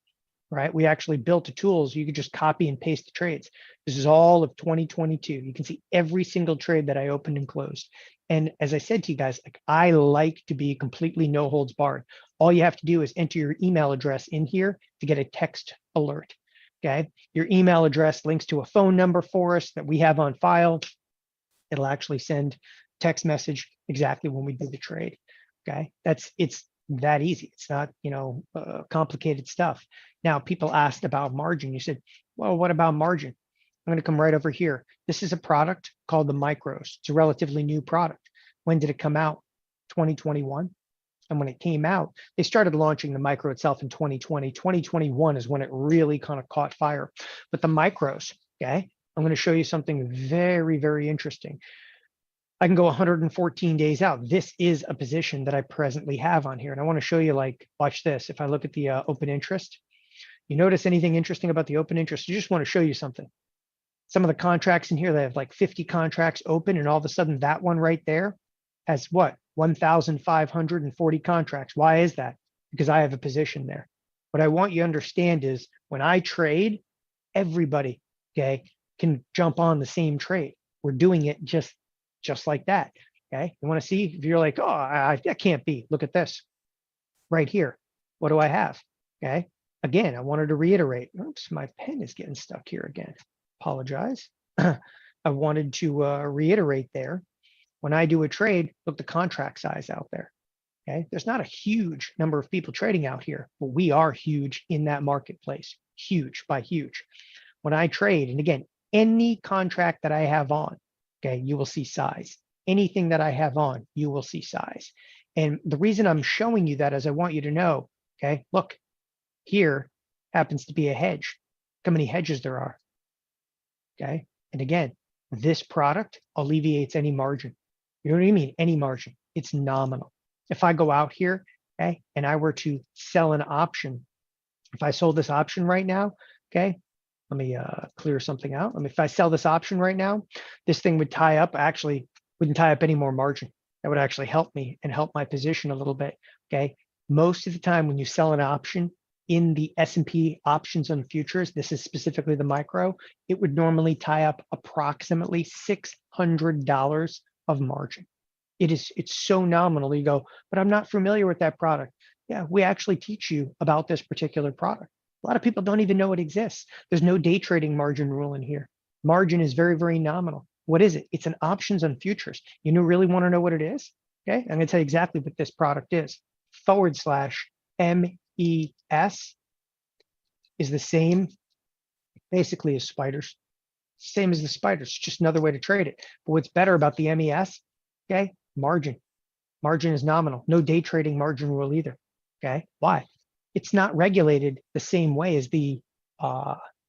A: right? We actually built the tools. You could just copy and paste the trades. This is all of 2022. You can see every single trade that I opened and closed. And as I said to you guys, like, I like to be completely no holds barred. All you have to do is enter your email address in here to get a text alert. Okay. Your email address links to a phone number for us that we have on file. It'll actually send text message exactly when we do the trade. Okay, it's that easy. It's not, complicated stuff. Now, people asked about margin. You said, well, what about margin? I'm going to come right over here. This is a product called the Micros. It's a relatively new product. When did it come out? 2021. And when it came out, they started launching the micro itself in 2020. 2021 is when it really kind of caught fire. But the Micros, okay, I'm going to show you something very, very interesting. I can go 114 days out. This is a position that I presently have on here. And I want to show you, like, watch this. If I look at the open interest, you notice anything interesting about the open interest? I just want to show you something. Some of the contracts in here, they have like 50 contracts open, and all of a sudden that one right there has what? 1,540 contracts. Why is that? Because I have a position there. What I want you to understand is when I trade, everybody, okay, can jump on the same trade. We're doing it just like that. Okay. You want to see if you're like, oh, that can't be. Look at this right here. What do I have? Okay. Again, I wanted to reiterate. Oops, my pen is getting stuck here again. Apologize. I wanted to reiterate there. When I do a trade, look the contract size out there. Okay. There's not a huge number of people trading out here, but we are huge in that marketplace. Huge by huge. When I trade, and again, any contract that I have on, okay, you will see size. Anything that I have on, you will see size. And the reason I'm showing you that is I want you to know, okay, look, here happens to be a hedge. Look how many hedges there are. Okay. And again, this product alleviates any margin. You know what I mean? Any margin. It's nominal. If I go out here, okay, and I were to sell an option, if I sold this option right now, okay, let me clear something out. If I sell this option right now, this thing would tie up, actually wouldn't tie up any more margin. That would actually help me and help my position a little bit, okay? Most of the time when you sell an option in the S&P options on futures, this is specifically the micro, it would normally tie up approximately $600 of margin. It's so nominal. You go, but I'm not familiar with that product. Yeah, we actually teach you about this particular product. A lot of people don't even know it exists. There's no day trading margin rule in here. Margin is very, very nominal. What is it? It's an options on futures. You really want to know what it is? Okay, I'm going to tell you exactly what this product is. /MES is the same basically as spiders. Same as the spiders, just another way to trade it. But what's better about the MES, okay, margin. Margin is nominal. No day trading margin rule either. Okay, why? It's not regulated the same way as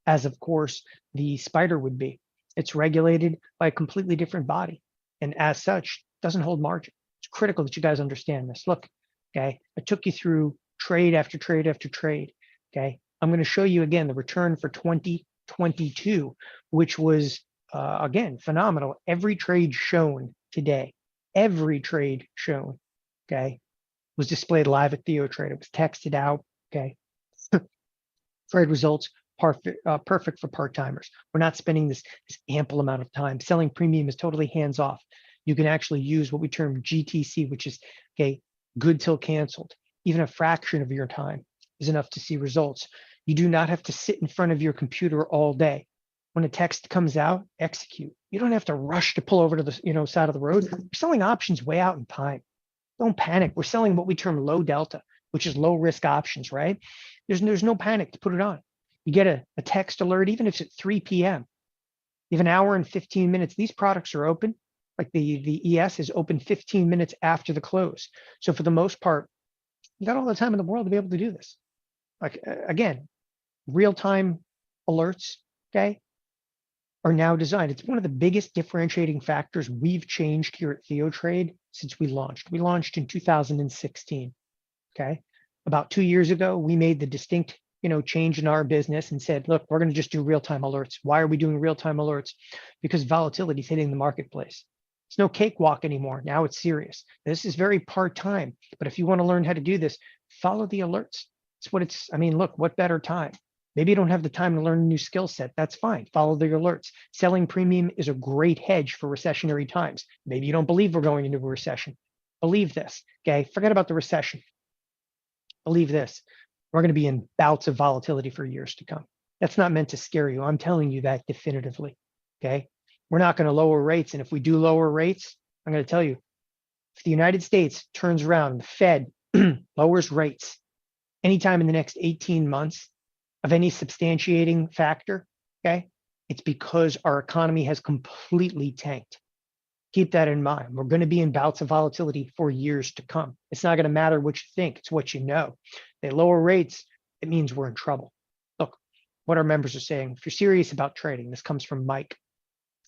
A: as of course the spider would be. It's regulated by a completely different body, and as such, doesn't hold margin. It's critical that you guys understand this. Look, okay, I took you through trade after trade after trade. Okay, I'm going to show you again the return for 2022, which was again phenomenal. Every trade shown today, every trade shown, okay, was displayed live at TheoTRADE. It was texted out. Okay, trade results perfect for part-timers. We're not spending this ample amount of time. Selling premium is totally hands-off. You can actually use what we term GTC, which is, okay, good till canceled. Even a fraction of your time is enough to see results. You do not have to sit in front of your computer all day. When a text comes out, execute. You don't have to rush to pull over to the side of the road. We're selling options way out in time. Don't panic. We're selling what we term low delta, which is low risk options, right? There's no panic to put it on. You get a text alert, even if it's at 3 p.m. You have an hour and 15 minutes. These products are open. Like the ES is open 15 minutes after the close. So for the most part, you got all the time in the world to be able to do this. Like again, real-time alerts, okay, are now designed. It's one of the biggest differentiating factors we've changed here at TheoTRADE since we launched. We launched in 2016, okay? About 2 years ago, we made the distinct, change in our business and said, look, we're going to just do real-time alerts. Why are we doing real-time alerts? Because volatility is hitting the marketplace. It's no cakewalk anymore. Now it's serious. This is very part-time, but if you want to learn how to do this, follow the alerts. It's what it's, look, what better time? Maybe you don't have the time to learn a new skill set. That's fine. Follow the alerts. Selling premium is a great hedge for recessionary times. Maybe you don't believe we're going into a recession. Believe this, okay? Forget about the recession. Believe this. We're going to be in bouts of volatility for years to come. That's not meant to scare you. I'm telling you that definitively, okay? We're not going to lower rates. And if we do lower rates, I'm going to tell you, if the United States turns around and the Fed lowers rates anytime in the next 18 months, of any substantiating factor, okay, it's because our economy has completely tanked. Keep that in mind. We're going to be in bouts of volatility for years to come. It's not going to matter what you think, it's what you know. They lower rates, it means we're in trouble. Look, what our members are saying, if you're serious about trading, this comes from Mike.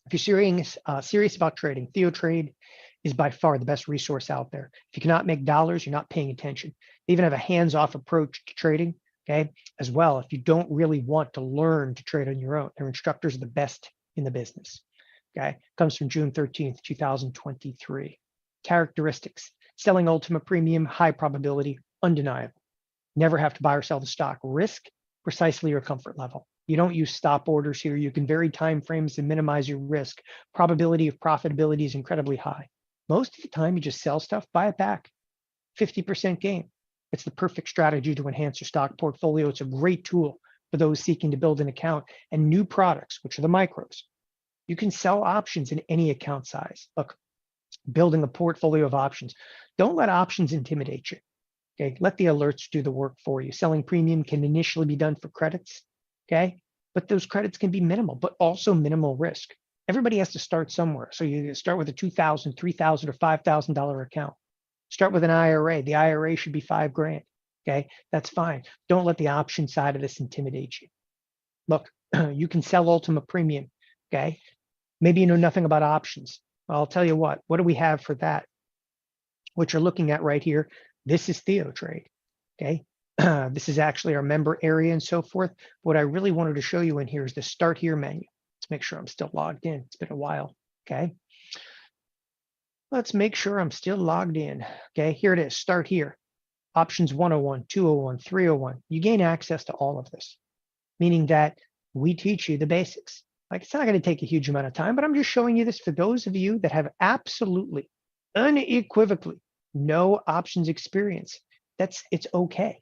A: If you're serious about trading, TheoTRADE is by far the best resource out there. If you cannot make dollars, you're not paying attention. They even have a hands-off approach to trading. Okay, as well, if you don't really want to learn to trade on your own, their instructors are the best in the business. Okay, comes from June 13th, 2023. Characteristics: selling Ultima premium, high probability, undeniable. Never have to buy or sell the stock. Risk: precisely your comfort level. You don't use stop orders here. You can vary time frames and minimize your risk. Probability of profitability is incredibly high. Most of the time, you just sell stuff, buy it back. 50% gain. It's the perfect strategy to enhance your stock portfolio. It's a great tool for those seeking to build an account and new products, which are the micros. You can sell options in any account size. Look, building a portfolio of options. Don't let options intimidate you. Okay, let the alerts do the work for you. Selling premium can initially be done for credits, okay? But those credits can be minimal, but also minimal risk. Everybody has to start somewhere. So you start with a $2,000, $3,000, or $5,000 account. Start with an IRA. The IRA should be $5,000. Okay, that's fine. Don't let the option side of this intimidate you. Look, you can sell Ultima premium. Okay, maybe you know nothing about options. Well, I'll tell you what. What do we have for that? What you're looking at right here. This is TheoTRADE. Okay, this is actually our member area and so forth. What I really wanted to show you in here is the Start Here menu. Let's make sure I'm still logged in. It's been a while. Okay. Let's make sure I'm still logged in. Okay, here it is, Start Here. Options 101, 201, 301. You gain access to all of this, meaning that we teach you the basics. Like, it's not going to take a huge amount of time, but I'm just showing you this for those of you that have absolutely, unequivocally no options experience. It's okay.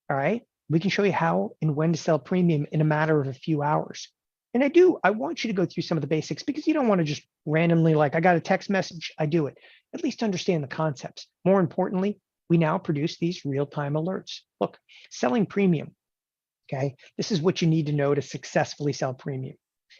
A: All right. We can show you how and when to sell premium in a matter of a few hours. And I want you to go through some of the basics because you don't want to just randomly, like, I got a text message, I do it. At least understand the concepts. More importantly, we now produce these real-time alerts. Look, selling premium, okay? This is what you need to know to successfully sell premium.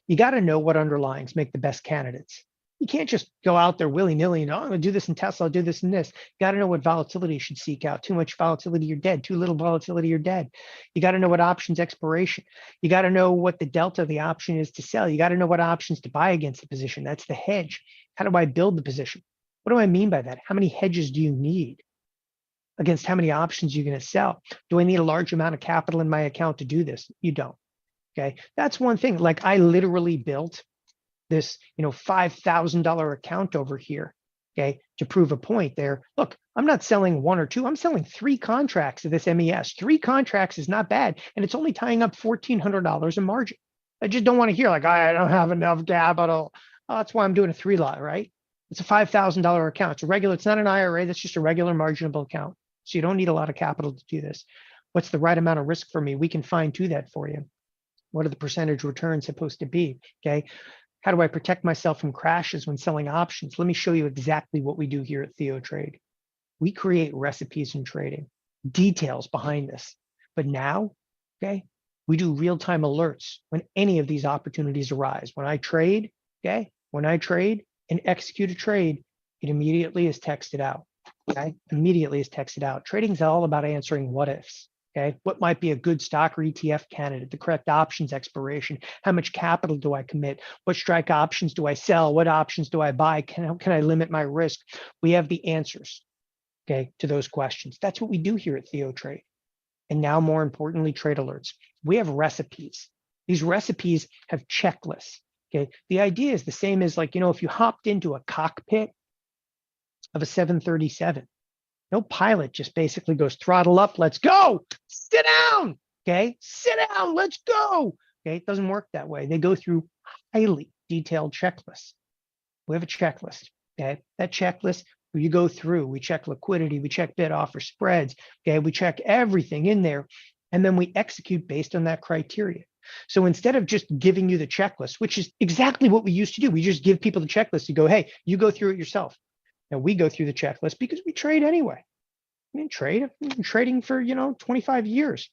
A: You got to know what underlyings make the best candidates. You can't just go out there willy-nilly and, I'm going to do this in Tesla, I'll do this in this. You got to know what volatility you should seek out. Too much volatility, you're dead. Too little volatility, you're dead. You got to know what options expiration. You got to know what the delta of the option is to sell. You got to know what options to buy against the position. That's the hedge. How do I build the position? What do I mean by that? How many hedges do you need against how many options you're going to sell? Do I need a large amount of capital in my account to do this? You don't. Okay, that's one thing. Like, I literally built this, $5,000 account over here, okay, to prove a point there. Look, I'm not selling one or two, I'm selling 3 contracts of this MES. 3 contracts is not bad, and it's only tying up $1,400 in margin. I just don't want to hear like, I don't have enough capital. That's why I'm doing a 3-lot, right? It's a $5,000 account. It's a regular, it's not an IRA, that's just a regular marginable account. So you don't need a lot of capital to do this. What's the right amount of risk for me? We can fine tune that for you. What are the percentage returns supposed to be? Okay. How do I protect myself from crashes when selling options? Let me show you exactly what we do here at TheoTRADE. We create recipes in trading, details behind this. But now, okay, we do real-time alerts when any of these opportunities arise. When I trade, okay, and execute a trade, it immediately is texted out. Okay, immediately is texted out. Trading is all about answering what ifs. Okay, what might be a good stock or ETF candidate, the correct options expiration, how much capital do I commit, what strike options do I sell, what options do I buy, can I limit my risk? We have the answers, okay, to those questions. That's what we do here at TheoTRADE. And now more importantly, trade alerts. We have recipes. These recipes have checklists, okay? The idea is the same as like, if you hopped into a cockpit of a 737, no pilot just basically goes throttle up, let's go, sit down, okay? Sit down, let's go, okay? It doesn't work that way. They go through highly detailed checklists. We have a checklist, okay? That checklist, you go through, we check liquidity, we check bid offer spreads, okay? We check everything in there, and then we execute based on that criteria. So instead of just giving you the checklist, which is exactly what we used to do, we just give people the checklist. You go, hey, you go through it yourself. Now we go through the checklist because we trade anyway. I've been trading for 25 years.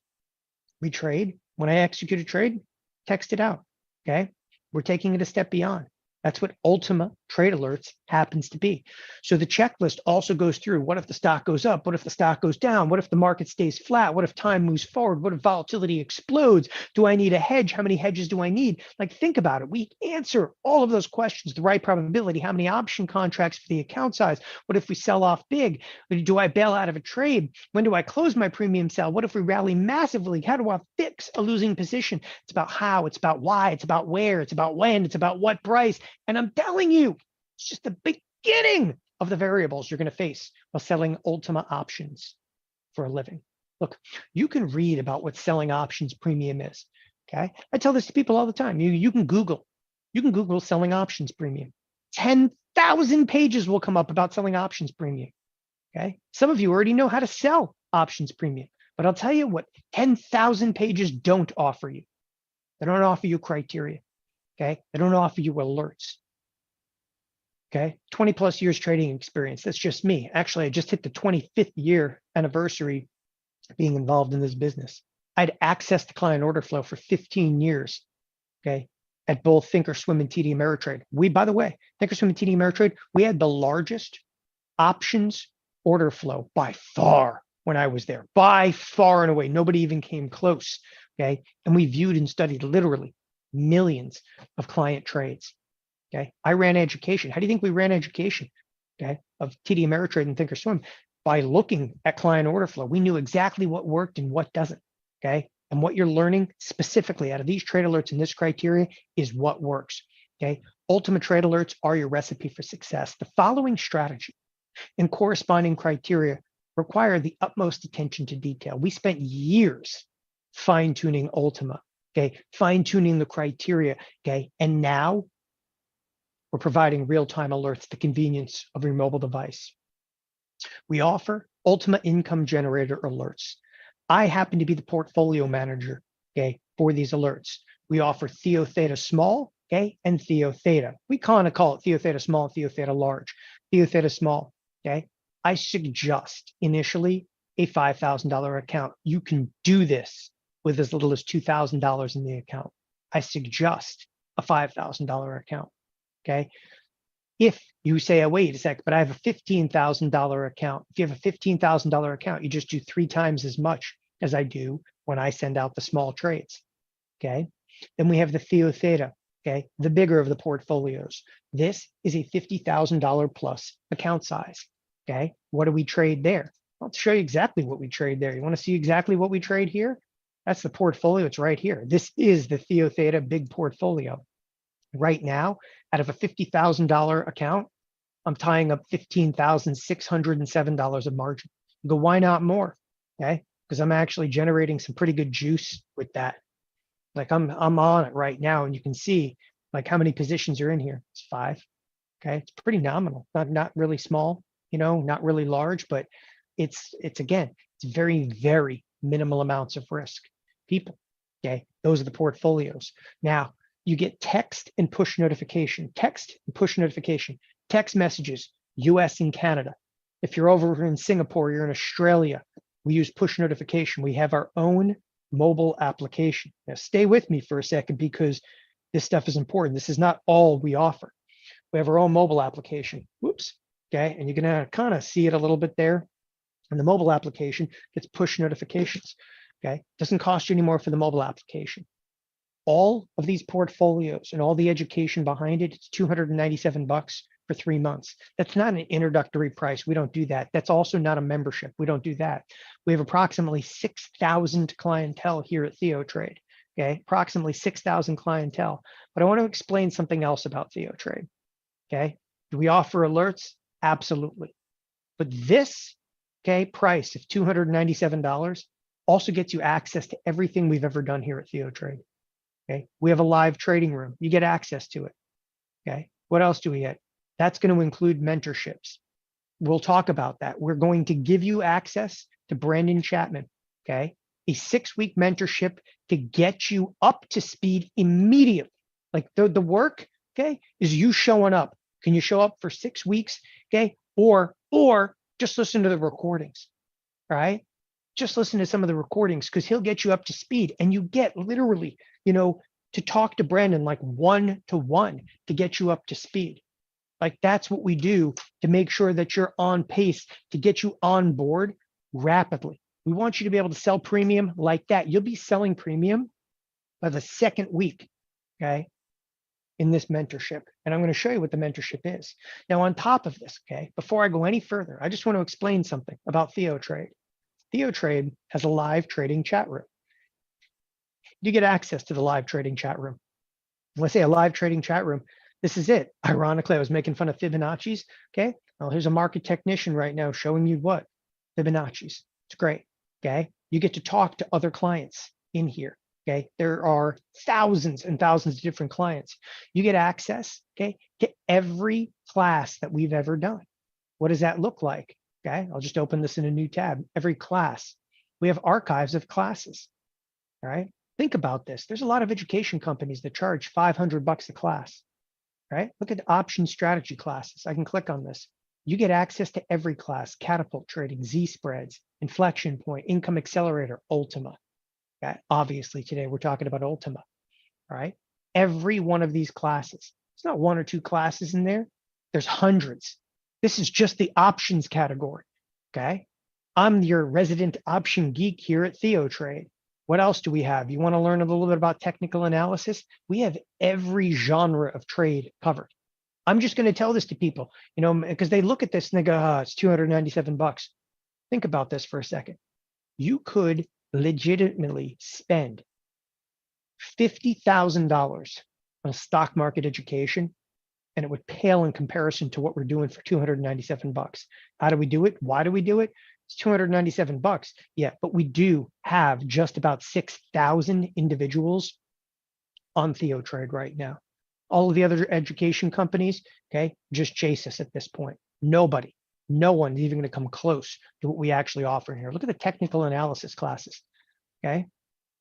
A: We trade. When I execute a trade, text it out. Okay, we're taking it a step beyond. That's what Ultima trade alerts happens to be. So the checklist also goes through, what if the stock goes up? What if the stock goes down? What if the market stays flat? What if time moves forward? What if volatility explodes? Do I need a hedge? How many hedges do I need? Like, think about it. We answer all of those questions, the right probability, how many option contracts for the account size? What if we sell off big? Do I bail out of a trade? When do I close my premium sell? What if we rally massively? How do I fix a losing position? It's about how, it's about why, it's about where, it's about when, it's about what price. And I'm telling you, it's just the beginning of the variables you're going to face while selling Ultima options for a living. Look, you can read about what selling options premium is. Okay, I tell this to people all the time. You can Google selling options premium. 10,000 pages will come up about selling options premium. Okay, some of you already know how to sell options premium, but I'll tell you what 10,000 pages don't offer you. They don't offer you criteria. Okay, they don't offer you alerts. Okay, 20 plus years trading experience. That's just me. Actually, I just hit the 25th year anniversary being involved in this business. I'd accessed the client order flow for 15 years. Okay, at both thinkorswim and TD Ameritrade. By the way, thinkorswim and TD Ameritrade, we had the largest options order flow by far when I was there, by far and away. Nobody even came close. Okay, and we viewed and studied literally millions of client trades. Okay, I ran education. How do you think we ran education? Okay, of TD Ameritrade and thinkorswim by looking at client order flow. We knew exactly what worked and what doesn't. Okay, and what you're learning specifically out of these trade alerts and this criteria is what works. Okay, Ultimate trade alerts are your recipe for success. The following strategy and corresponding criteria require the utmost attention to detail. We spent years fine-tuning Ultima. Okay, fine-tuning the criteria. Okay, and now we're providing real-time alerts, the convenience of your mobile device. We offer Ultima income generator alerts. I happen to be the portfolio manager, okay, for these alerts. We offer TheoTheta small, okay, and TheoTheta. We kind of call it TheoTheta small and TheoTheta large. TheoTheta small, okay. I suggest initially a $5,000 account. You can do this with as little as $2,000 in the account. I suggest a $5,000 account. Okay. If you say, oh, wait a sec, but I have a $15,000 account. If you have a $15,000 account, you just do 3 times as much as I do when I send out the small trades. Okay. Then we have the TheoTheta. Okay. The bigger of the portfolios. This is a $50,000 plus account size. Okay. What do we trade there? I'll show you exactly what we trade there. You want to see exactly what we trade here? That's the portfolio. It's right here. This is the TheoTheta big portfolio. Right now, out of a $50,000 account, I'm tying up $15,607 of margin. You go, why not more? Okay, because I'm actually generating some pretty good juice with that. Like I'm on it right now, and you can see like how many positions are in here. It's 5. Okay, it's pretty nominal, not really small, not really large, but it's again, it's very, very minimal amounts of risk. People, okay, those are the portfolios. Now, you get text and push notification, text messages, US and Canada. If you're over in Singapore, you're in Australia, we use push notification. We have our own mobile application. Now stay with me for a second because this stuff is important. This is not all we offer. We have our own mobile application. Whoops. Okay. And you're going to kind of see it a little bit there. And the mobile application gets push notifications. Okay. Doesn't cost you any more for the mobile application. All of these portfolios and all the education behind it, it's $297 for 3 months. That's not an introductory price. We don't do that. That's also not a membership. We don't do that. We have approximately 6,000 clientele here at TheoTRADE. Okay, approximately 6,000 clientele. But I want to explain something else about TheoTRADE. Okay, do we offer alerts? Absolutely. But this, okay, price of $297 also gets you access to everything we've ever done here at TheoTRADE. Okay, we have a live trading room. You get access to it. Okay, what else do we get? That's going to include mentorships. We'll talk about that. We're going to give you access to Brandon Chapman. Okay, a 6-week mentorship to get you up to speed immediately. Like the work, okay, is you showing up. Can you show up for 6 weeks? Okay, or just listen to the recordings. All right, just listen to some of the recordings because he'll get you up to speed, and you get literally, to talk to Brandon like 1-to-1 to get you up to speed. Like that's what we do to make sure that you're on pace to get you on board rapidly. We want you to be able to sell premium like that. You'll be selling premium by the second week, okay, in this mentorship. And I'm going to show you what the mentorship is. Now, on top of this, okay, before I go any further, I just want to explain something about TheoTRADE. TheoTRADE has a live trading chat room. You get access to the live trading chat room. When I say a live trading chat room, this is it. Ironically, I was making fun of Fibonacci's. Okay. Well, here's a market technician right now showing you what? Fibonacci's. It's great. Okay. You get to talk to other clients in here. Okay. There are thousands and thousands of different clients. You get access, okay, to every class that we've ever done. What does that look like? Okay. I'll just open this in a new tab. Every class. We have archives of classes. All right. Think about this. There's a lot of education companies that charge $500 a class. Right? Look at the option strategy classes. I can click on this. You get access to every class: catapult trading, Z spreads, inflection point, income accelerator, Ultima. Okay? Obviously, today we're talking about Ultima. All right. Every one of these classes. It's not 1 or 2 classes in there. There's hundreds. This is just the options category. Okay. I'm your resident option geek here at TheoTRADE. What else do we have? You want to learn a little bit about technical analysis? We have every genre of trade covered. I'm just going to tell this to people, because they look at this and they go, it's $297. Think about this for a second. You could legitimately spend $50,000 on a stock market education, and it would pale in comparison to what we're doing for $297. How do we do it? Why do we do it? It's $297. Yeah, but we do have just about 6,000 individuals on TheoTRADE right now. All of the other education companies, okay, just chase us at this point. No one's even going to come close to what we actually offer here. Look at the technical analysis classes, okay?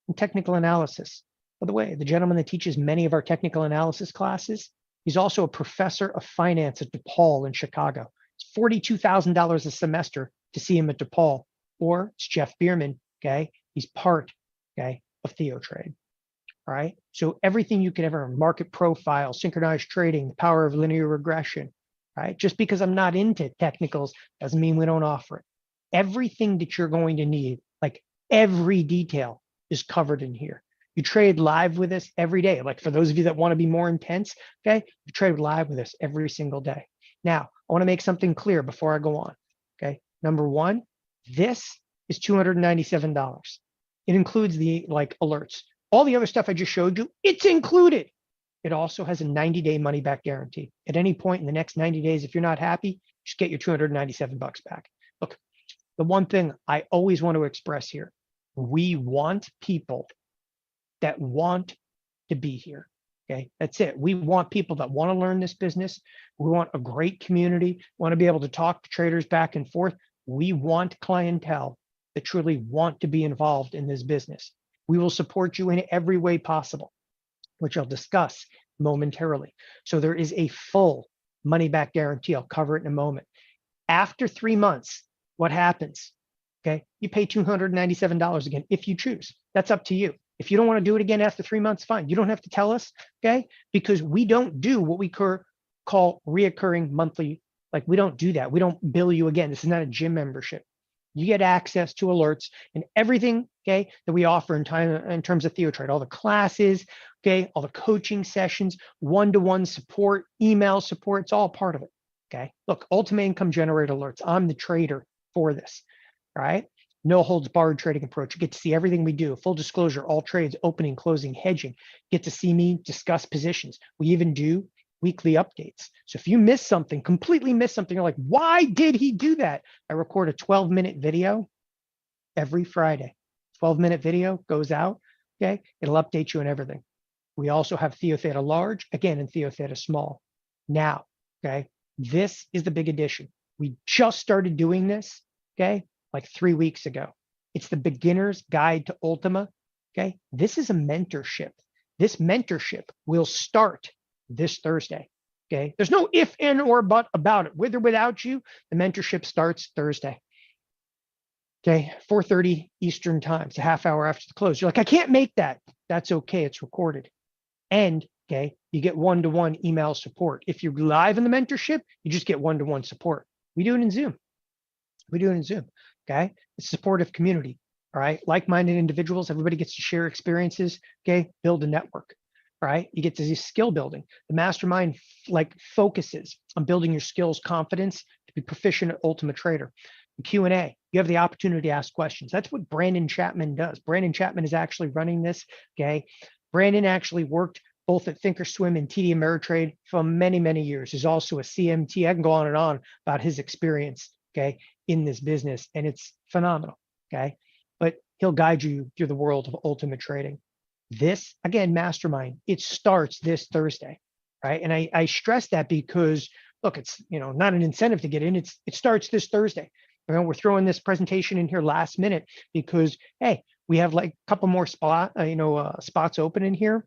A: And technical analysis. By the way, the gentleman that teaches many of our technical analysis classes, he's also a professor of finance at DePaul in Chicago. It's $42,000 a semester to see him at DePaul. Or it's Jeff Bierman, okay? He's part, okay, of TheoTRADE. All right. So everything you could ever, market profile, synchronized trading, the power of linear regression, right? Just because I'm not into technicals doesn't mean we don't offer it. Everything that you're going to need, like every detail, is covered in here. You trade live with us every day. Like for those of you that want to be more intense, okay, you trade live with us every single day. Now, I want to make something clear before I go on. Okay. Number one, this is $297. It includes the alerts. All the other stuff I just showed you, it's included. It also has a 90-day money-back guarantee. At any point in the next 90 days, if you're not happy, just get your $297 back. Look, the one thing I always want to express here, we want people that want to be here. Okay, that's it. We want people that want to learn this business. We want a great community. We want to be able to talk to traders back and forth. We want clientele that truly want to be involved in this business. We will support you in every way possible, which I'll discuss momentarily. So there is a full money back guarantee. I'll cover it in a moment. After 3 months, what happens? Okay, you pay $297 again if you choose. That's up to you. If you don't want to do it again after 3 months, fine. You don't have to tell us, okay? Because we don't do what we call reoccurring monthly. Like we don't do that. We don't bill you again. This is not a gym membership. You get access to alerts and everything, okay, that we offer in terms of TheoTRADE, all the classes, okay, all the coaching sessions, one-to-one support, email support, it's all part of it, okay? Look, Ultimate Income Generator alerts. I'm the trader for this, right? No holds barred trading approach. You get to see everything we do. Full disclosure, all trades, opening, closing, hedging. Get to see me discuss positions. We even do weekly updates. So if you miss something, completely miss something, you're like, why did he do that? I record a 12-minute video every Friday. 12-minute video goes out, okay? It'll update you on everything. We also have TheoTheta large, again, and TheoTheta small. Now, okay, this is the big addition. We just started doing this, okay, like 3 weeks ago. It's the beginner's guide to Ultima, okay? This is a mentorship. This mentorship will start this Thursday, okay? There's no if, and, or but about it. With or without you, the mentorship starts Thursday, okay? 4:30 Eastern time. It's a half hour after the close. You're like, I can't make that. That's okay. It's recorded. And, okay, you get one-to-one email support. If you're live in the mentorship, you just get one-to-one support. We do it in Zoom. We do it in Zoom, okay? It's a supportive community, all right? Like-minded individuals, everybody gets to share experiences, okay? Build a network, all right? You get to see skill building. The mastermind like focuses on building your skills, confidence to be proficient at Ultima Trader. The Q&A, you have the opportunity to ask questions. That's what Brandon Chapman does. Brandon Chapman is actually running this, okay? Brandon actually worked both at thinkorswim and TD Ameritrade for many, many years. He's also a CMT. I can go on and on about his experience, okay, in this business, and it's phenomenal, okay? But he'll guide you through the world of ultimate trading. This, again, mastermind, it starts this Thursday, right? And I stress that because, look, it's, you know, not an incentive to get in. It starts this Thursday. You know, we're throwing this presentation in here last minute because, hey, we have like a couple more spots open in here.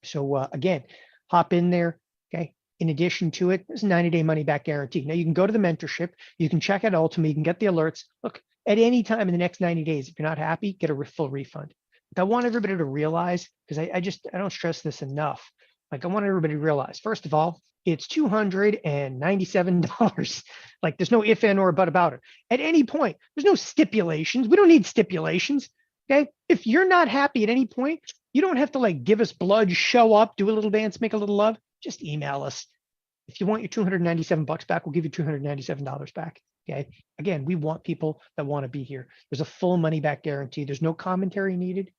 A: So again, hop in there, okay? In addition to it, there's a 90-day money-back guarantee. Now you can go to the mentorship, you can check out Ultima, you can get the alerts. Look, at any time in the next 90 days, if you're not happy, get a full refund. Like, I want everybody to realize, because I don't stress this enough. Like, I want everybody to realize, first of all, it's $297. Like, there's no if, and, or but about it. At any point, there's no stipulations. We don't need stipulations. Okay. If you're not happy at any point, you don't have to like give us blood, show up, do a little dance, make a little love. Just email us. If you want your $297 back, we'll give you $297 back. Okay. Again, we want people that want to be here. There's a full money back guarantee. There's no commentary needed.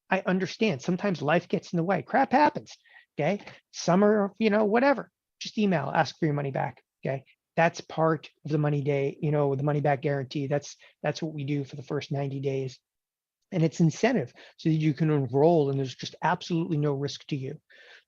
A: I understand. Sometimes life gets in the way. Crap happens. Okay. Summer, whatever. Just email, ask for your money back. Okay. That's part of the money day, the money back guarantee. That's what we do for the first 90 days. And it's incentive so that you can enroll and there's just absolutely no risk to you.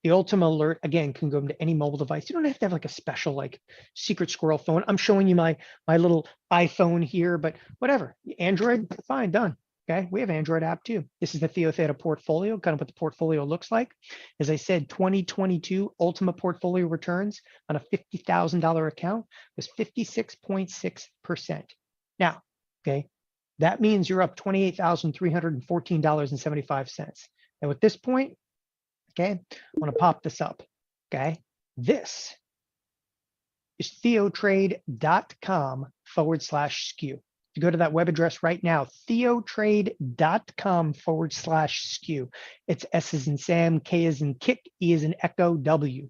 A: The Ultima alert, again, can go into any mobile device. You don't have to have like a special like secret squirrel phone. I'm showing you my little iPhone here, but whatever. Android, fine, done. Okay, we have Android app too. This is the TheoTheta portfolio, kind of what the portfolio looks like. As I said, 2022 Ultima portfolio returns on a $50,000 account was 56.6%. Now, okay, that means you're up $28,314.75. And at this point, okay, I want to pop this up. Okay, this is TheoTRADE.com/SKU. If you go to that web address right now, TheoTRADE.com/SKU. It's S as in Sam, K as in Kick, E as in Echo, W.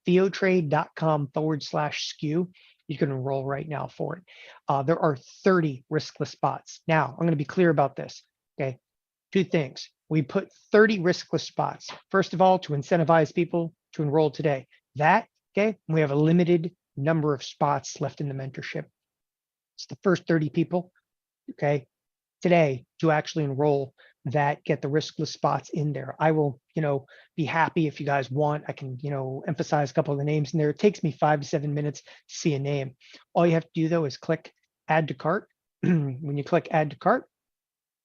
A: TheoTRADE.com/SKU. You can enroll right now for it. There are 30 riskless spots. Now, I'm going to be clear about this. Okay, two things. We put 30 riskless spots. First of all, to incentivize people to enroll today. That, okay, we have a limited number of spots left in the mentorship. It's the first 30 people, okay, today to actually enroll that get the riskless spots in there. I will, be happy if you guys want. I can, emphasize a couple of the names in there. It takes me 5 to 7 minutes to see a name. All you have to do though is click add to cart. When you click add to cart,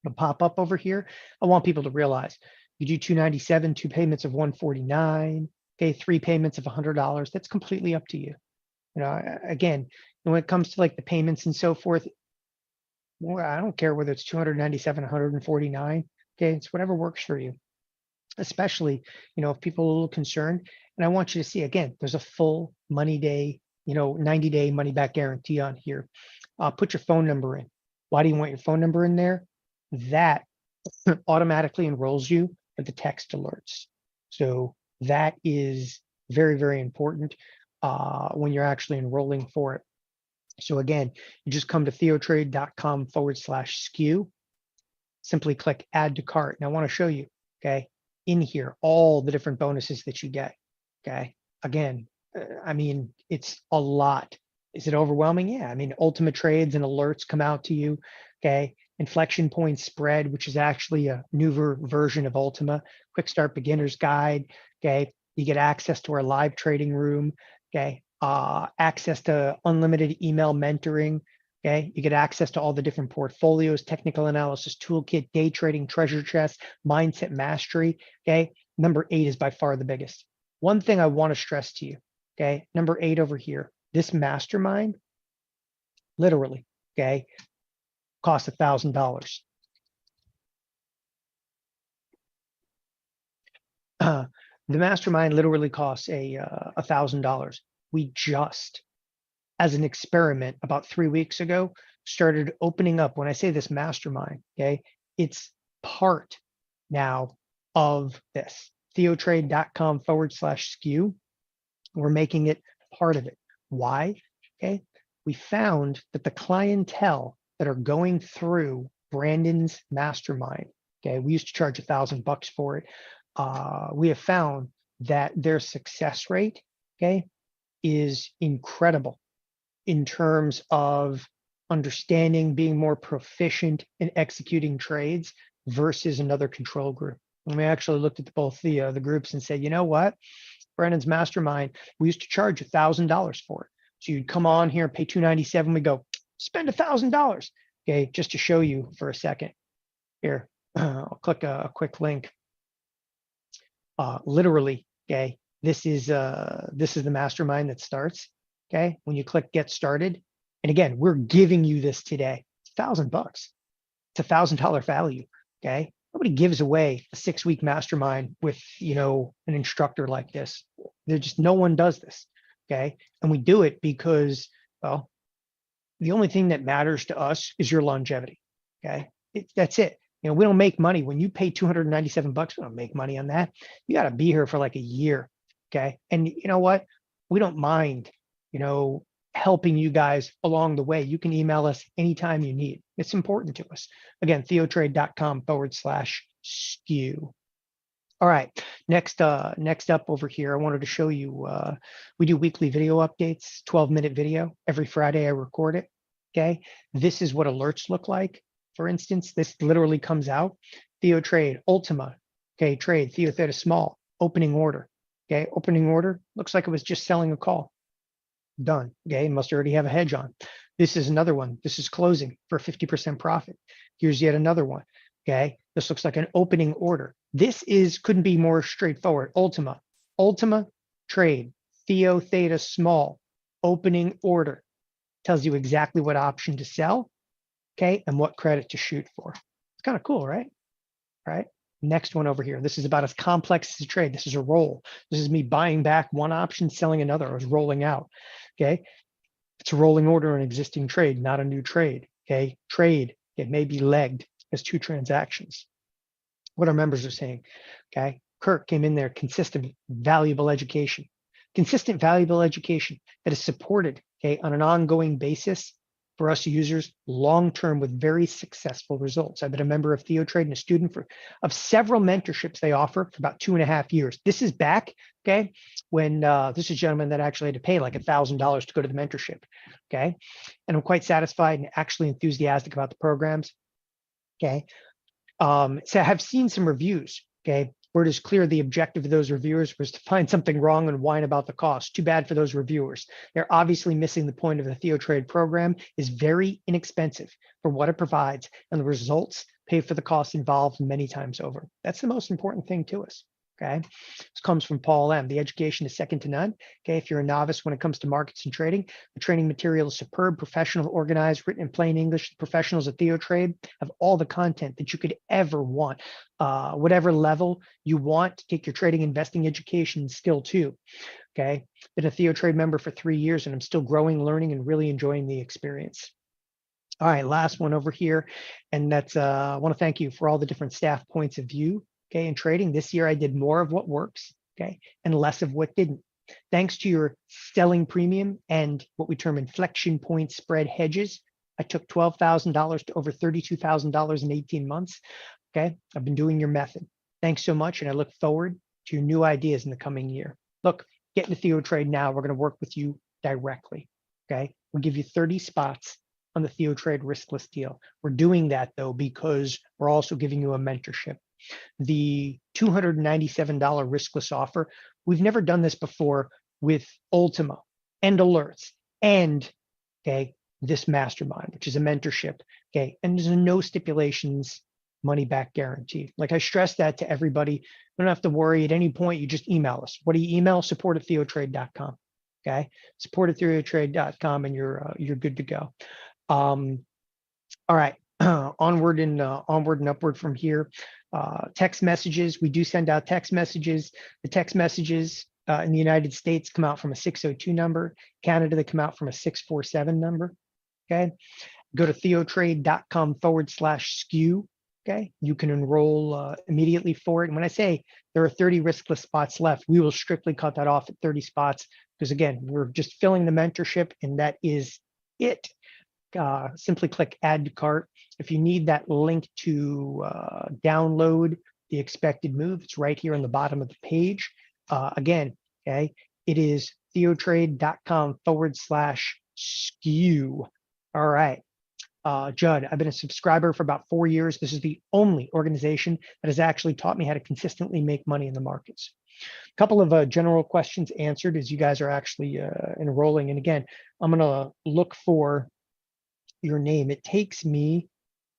A: it'll pop up over here. I want people to realize you do $297, 2 payments of $149, okay, 3 payments of $100. That's completely up to you. Again, when it comes to like the payments and so forth, well, I don't care whether it's $297, $149. Okay, it's whatever works for you. Especially, if people are a little concerned. And I want you to see again, there's a full money day, 90-day money back guarantee on here. Put your phone number in. Why do you want your phone number in there? That automatically enrolls you with the text alerts. So that is very, very important when you're actually enrolling for it. So again, you just come to TheoTRADE.com/SKU. Simply click add to cart. And I want to show you, okay, in here, all the different bonuses that you get. Okay. Again, I mean, it's a lot. Is it overwhelming? Yeah. I mean, Ultima trades and alerts come out to you. Okay. Inflection point spread, which is actually a newer version of Ultima. Quick start beginner's guide. Okay. You get access to our live trading room. Okay. Access to unlimited email mentoring. Okay. You get access to all the different portfolios, technical analysis toolkit, day trading, treasure chest, mindset mastery. Okay. Number 8 is by far the biggest. One thing I want to stress to you. Okay. Number 8 over here, this mastermind, literally, okay, costs $1,000. The mastermind literally costs $1,000. We just, as an experiment about 3 weeks ago, started opening up. When I say this mastermind, okay, it's part now of this TheoTRADE.com/SKU. We're making it part of it. Why? Okay, we found that the clientele that are going through Brandon's mastermind, okay, we used to charge $1,000 for it. We have found that their success rate, okay, is incredible in terms of understanding, being more proficient in executing trades versus another control group. And we actually looked at both the groups and said, you know what, Brandon's mastermind, we used to charge $1,000 for it. So you'd come on here, pay $297. We go spend $1,000. Okay, just to show you for a second. Here, I'll click a quick link. Literally, okay, this is the mastermind that starts. Okay, when you click get started, and again, we're giving you this today. It's $1,000. It's $1,000 value. Okay, nobody gives away a 6-week mastermind with an instructor like this. There's just no one does this. Okay, and we do it because, well, the only thing that matters to us is your longevity. Okay, that's it. We don't make money when you pay $297. We don't make money on that. You got to be here for like a year. Okay, and you know what? We don't mind, helping you guys along the way. You can email us anytime you need. It's important to us. Again, TheoTRADE.com/SKU. All right, next up over here, I wanted to show you, we do weekly video updates, 12-minute video. Every Friday I record it, okay? This is what alerts look like. For instance, this literally comes out, TheoTRADE, Ultima, okay, trade, TheoTheta small, opening order, okay? Opening order, looks like it was just selling a call. Done, okay? Must already have a hedge on. This is another one. This is closing for 50% profit. Here's yet another one, okay? This looks like an opening order. This couldn't be more straightforward. Ultima trade, TheoTheta small, opening order. Tells you exactly what option to sell, okay, and what credit to shoot for. It's kind of cool, right? Right. Next one over here. This is about as complex as a trade. This is a roll. This is me buying back one option, selling another. I was rolling out. Okay. It's a rolling order on an existing trade, not a new trade. Okay. Trade, it may be legged as 2 transactions. What our members are saying. Okay. Kirk came in there, consistent, valuable education. Consistent, valuable education that is supported, okay, on an ongoing basis for us users, long-term with very successful results. I've been a member of TheoTRADE and a student of several mentorships they offer for about 2.5 years. This is back, okay, when this is a gentleman that actually had to pay like $1,000 to go to the mentorship, okay? And I'm quite satisfied and actually enthusiastic about the programs, okay? So I have seen some reviews, okay, where it is clear the objective of those reviewers was to find something wrong and whine about the cost. Too bad for those reviewers. They're obviously missing the point of the TheoTRADE program is very inexpensive for what it provides, and the results pay for the costs involved many times over. That's the most important thing to us. Okay, this comes from Paul M. The education is second to none. Okay, if you're a novice when it comes to markets and trading, the training material is superb, professional, organized, written in plain English. The professionals at TheoTRADE have all the content that you could ever want, whatever level you want to take your trading, investing, education skill to. Okay, been a TheoTRADE member for 3 years, and I'm still growing, learning, and really enjoying the experience. All right, last one over here, and that's I want to thank you for all the different staff points of view. Okay, in trading this year, I did more of what works, okay, and less of what didn't. Thanks to your selling premium and what we term inflection point spread hedges, I took $12,000 to over $32,000 in 18 months. Okay, I've been doing your method. Thanks so much, and I look forward to your new ideas in the coming year. Look, get into TheoTRADE now. We're going to work with you directly. Okay, we'll give you 30 spots on the TheoTRADE riskless deal. We're doing that though because we're also giving you a mentorship. The $297 riskless offer, we've never done this before with Ultima and alerts and, okay, this mastermind, which is a mentorship, okay, and there's no stipulations, money back guarantee. Like I stress that to everybody. You don't have to worry at any point. You just email us. What do you email? support@theotrade.com. Okay, support@theotrade.com, and you're good to go. All right, onward and upward from here. Text messages, we do send out text messages. The text messages in the United States come out from a 602 number. Canada, they come out from a 647 number. Okay, go to theotrade.com/SKU. Okay, you can enroll immediately for it. And when I say there are 30 riskless spots left, we will strictly cut that off at 30 spots because again, we're just filling the mentorship and that is it. Simply click add to cart. If you need that link to download the expected move, it's right here on the bottom of the page. Again, okay, it is theotrade.com/SKU. All right. Judd, I've been a subscriber for about 4 years. This is the only organization that has actually taught me how to consistently make money in the markets. A couple of general questions answered as you guys are actually enrolling. And again, I'm going to look for your name. It takes me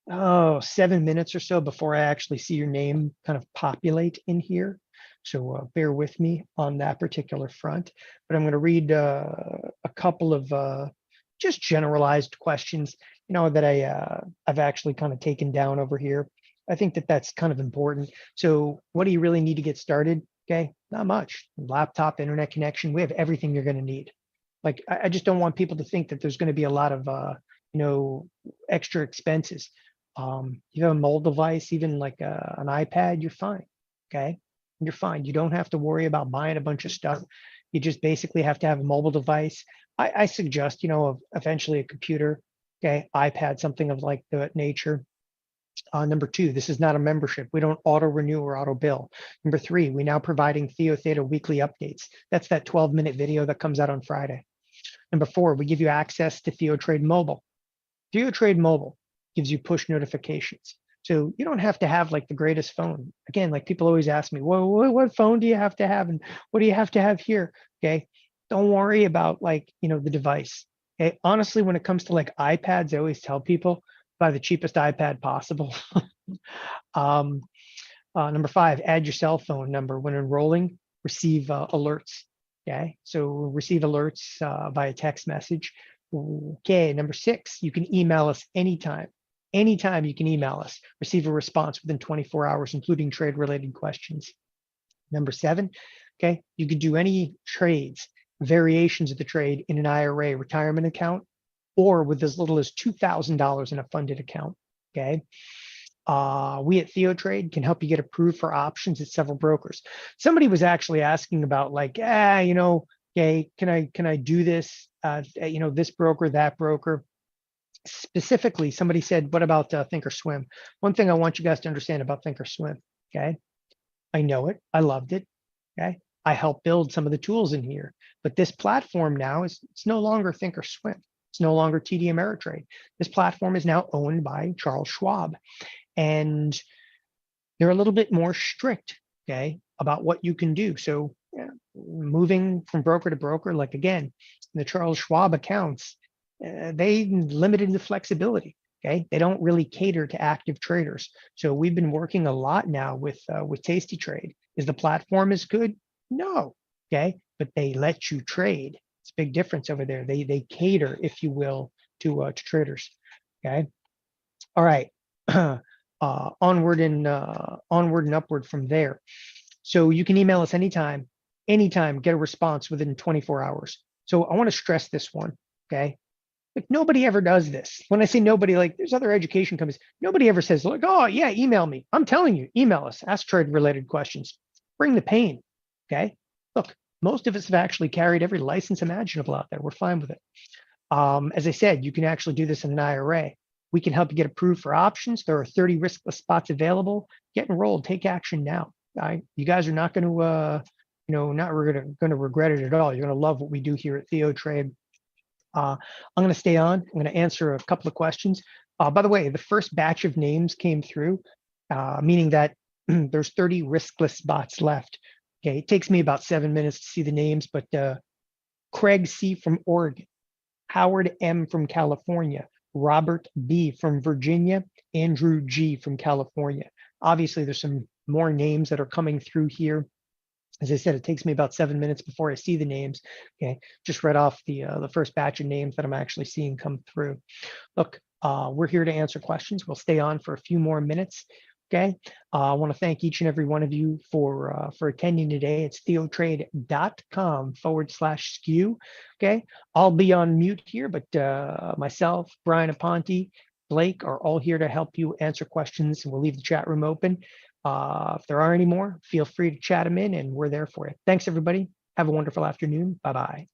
A: 7 minutes or so before I actually see your name kind of populate in here. So bear with me on that particular front. But I'm going to read a couple of just generalized questions, that I've actually kind of taken down over here. I think that that's kind of important. So what do you really need to get started? Okay, not much. Laptop, internet connection. We have everything you're going to need. Like I just don't want people to think that there's going to be a lot of extra expenses. You have a mobile device, even like an iPad, you're fine. Okay, you're fine. You don't have to worry about buying a bunch of stuff. You just basically have to have a mobile device. I suggest, eventually a computer, okay, iPad, something of like that nature. Number 2, this is not a membership. We don't auto renew or auto bill. Number 3, we now providing TheoTheo weekly updates. That's that 12-minute video that comes out on Friday. Number 4, we give you access to TheoTRADE Mobile. TheoTRADE Mobile gives you push notifications. So you don't have to have like the greatest phone. Again, like people always ask me, well, what phone do you have to have? And what do you have to have here? Okay. Don't worry about like, the device. Okay. Honestly, when it comes to like iPads, I always tell people buy the cheapest iPad possible. Number 5, add your cell phone number when enrolling, receive alerts. Okay. So receive alerts via text message. Okay, number 6, you can email us anytime. Anytime you can email us, receive a response within 24 hours, including trade-related questions. Number 7, okay, you could do any trades, variations of the trade in an IRA retirement account, or with as little as $2,000 in a funded account, okay? We at TheoTRADE can help you get approved for options at several brokers. Somebody was actually asking about like, okay, can I do this? This broker, that broker. Specifically, somebody said, what about thinkorswim? One thing I want you guys to understand about thinkorswim, okay? I know it, I loved it, okay? I helped build some of the tools in here, but this platform now it's no longer thinkorswim. It's no longer TD Ameritrade. This platform is now owned by Charles Schwab, and they're a little bit more strict, okay, about what you can do. So moving from broker to broker, like again, the Charles Schwab accounts, they limited the flexibility. Okay, they don't really cater to active traders. So we've been working a lot now with Tasty Trade. Is the platform as good? No. Okay, but they let you trade. It's a big difference over there. They cater, if you will, to traders. Okay. All right. Onward and upward from there. So you can email us anytime, get a response within 24 hours. So I want to stress this one. Okay. Like nobody ever does this. When I say nobody, like there's other education companies, nobody ever says, like, oh yeah, email me. I'm telling you, email us, ask trade related questions. Bring the pain. Okay. Look, most of us have actually carried every license imaginable out there. We're fine with it. As I said, you can actually do this in an IRA. We can help you get approved for options. There are 30 riskless spots available. Get enrolled. Take action now. You guys are not going to, not going to regret it at all. You're going to love what we do here at TheoTRADE. I'm going to stay on. I'm going to answer a couple of questions. By the way, the first batch of names came through, meaning that there's 30 riskless spots left. Okay, it takes me about 7 minutes to see the names, but Craig C. from Oregon, Howard M. from California, Robert B. from Virginia, Andrew G. from California. Obviously, there's some more names that are coming through here. As I said, it takes me about 7 minutes before I see the names. Okay, just read off the first batch of names that I'm actually seeing come through. Look, we're here to answer questions. We'll stay on for a few more minutes. Okay, I want to thank each and every one of you for attending today. It's theotrade.com/SKU. Okay, I'll be on mute here, but myself, Brian Aponte, Blake are all here to help you answer questions, and we'll leave the chat room open. If there are any more, feel free to chat them in, and we're there for you. Thanks, everybody. Have a wonderful afternoon. Bye-bye.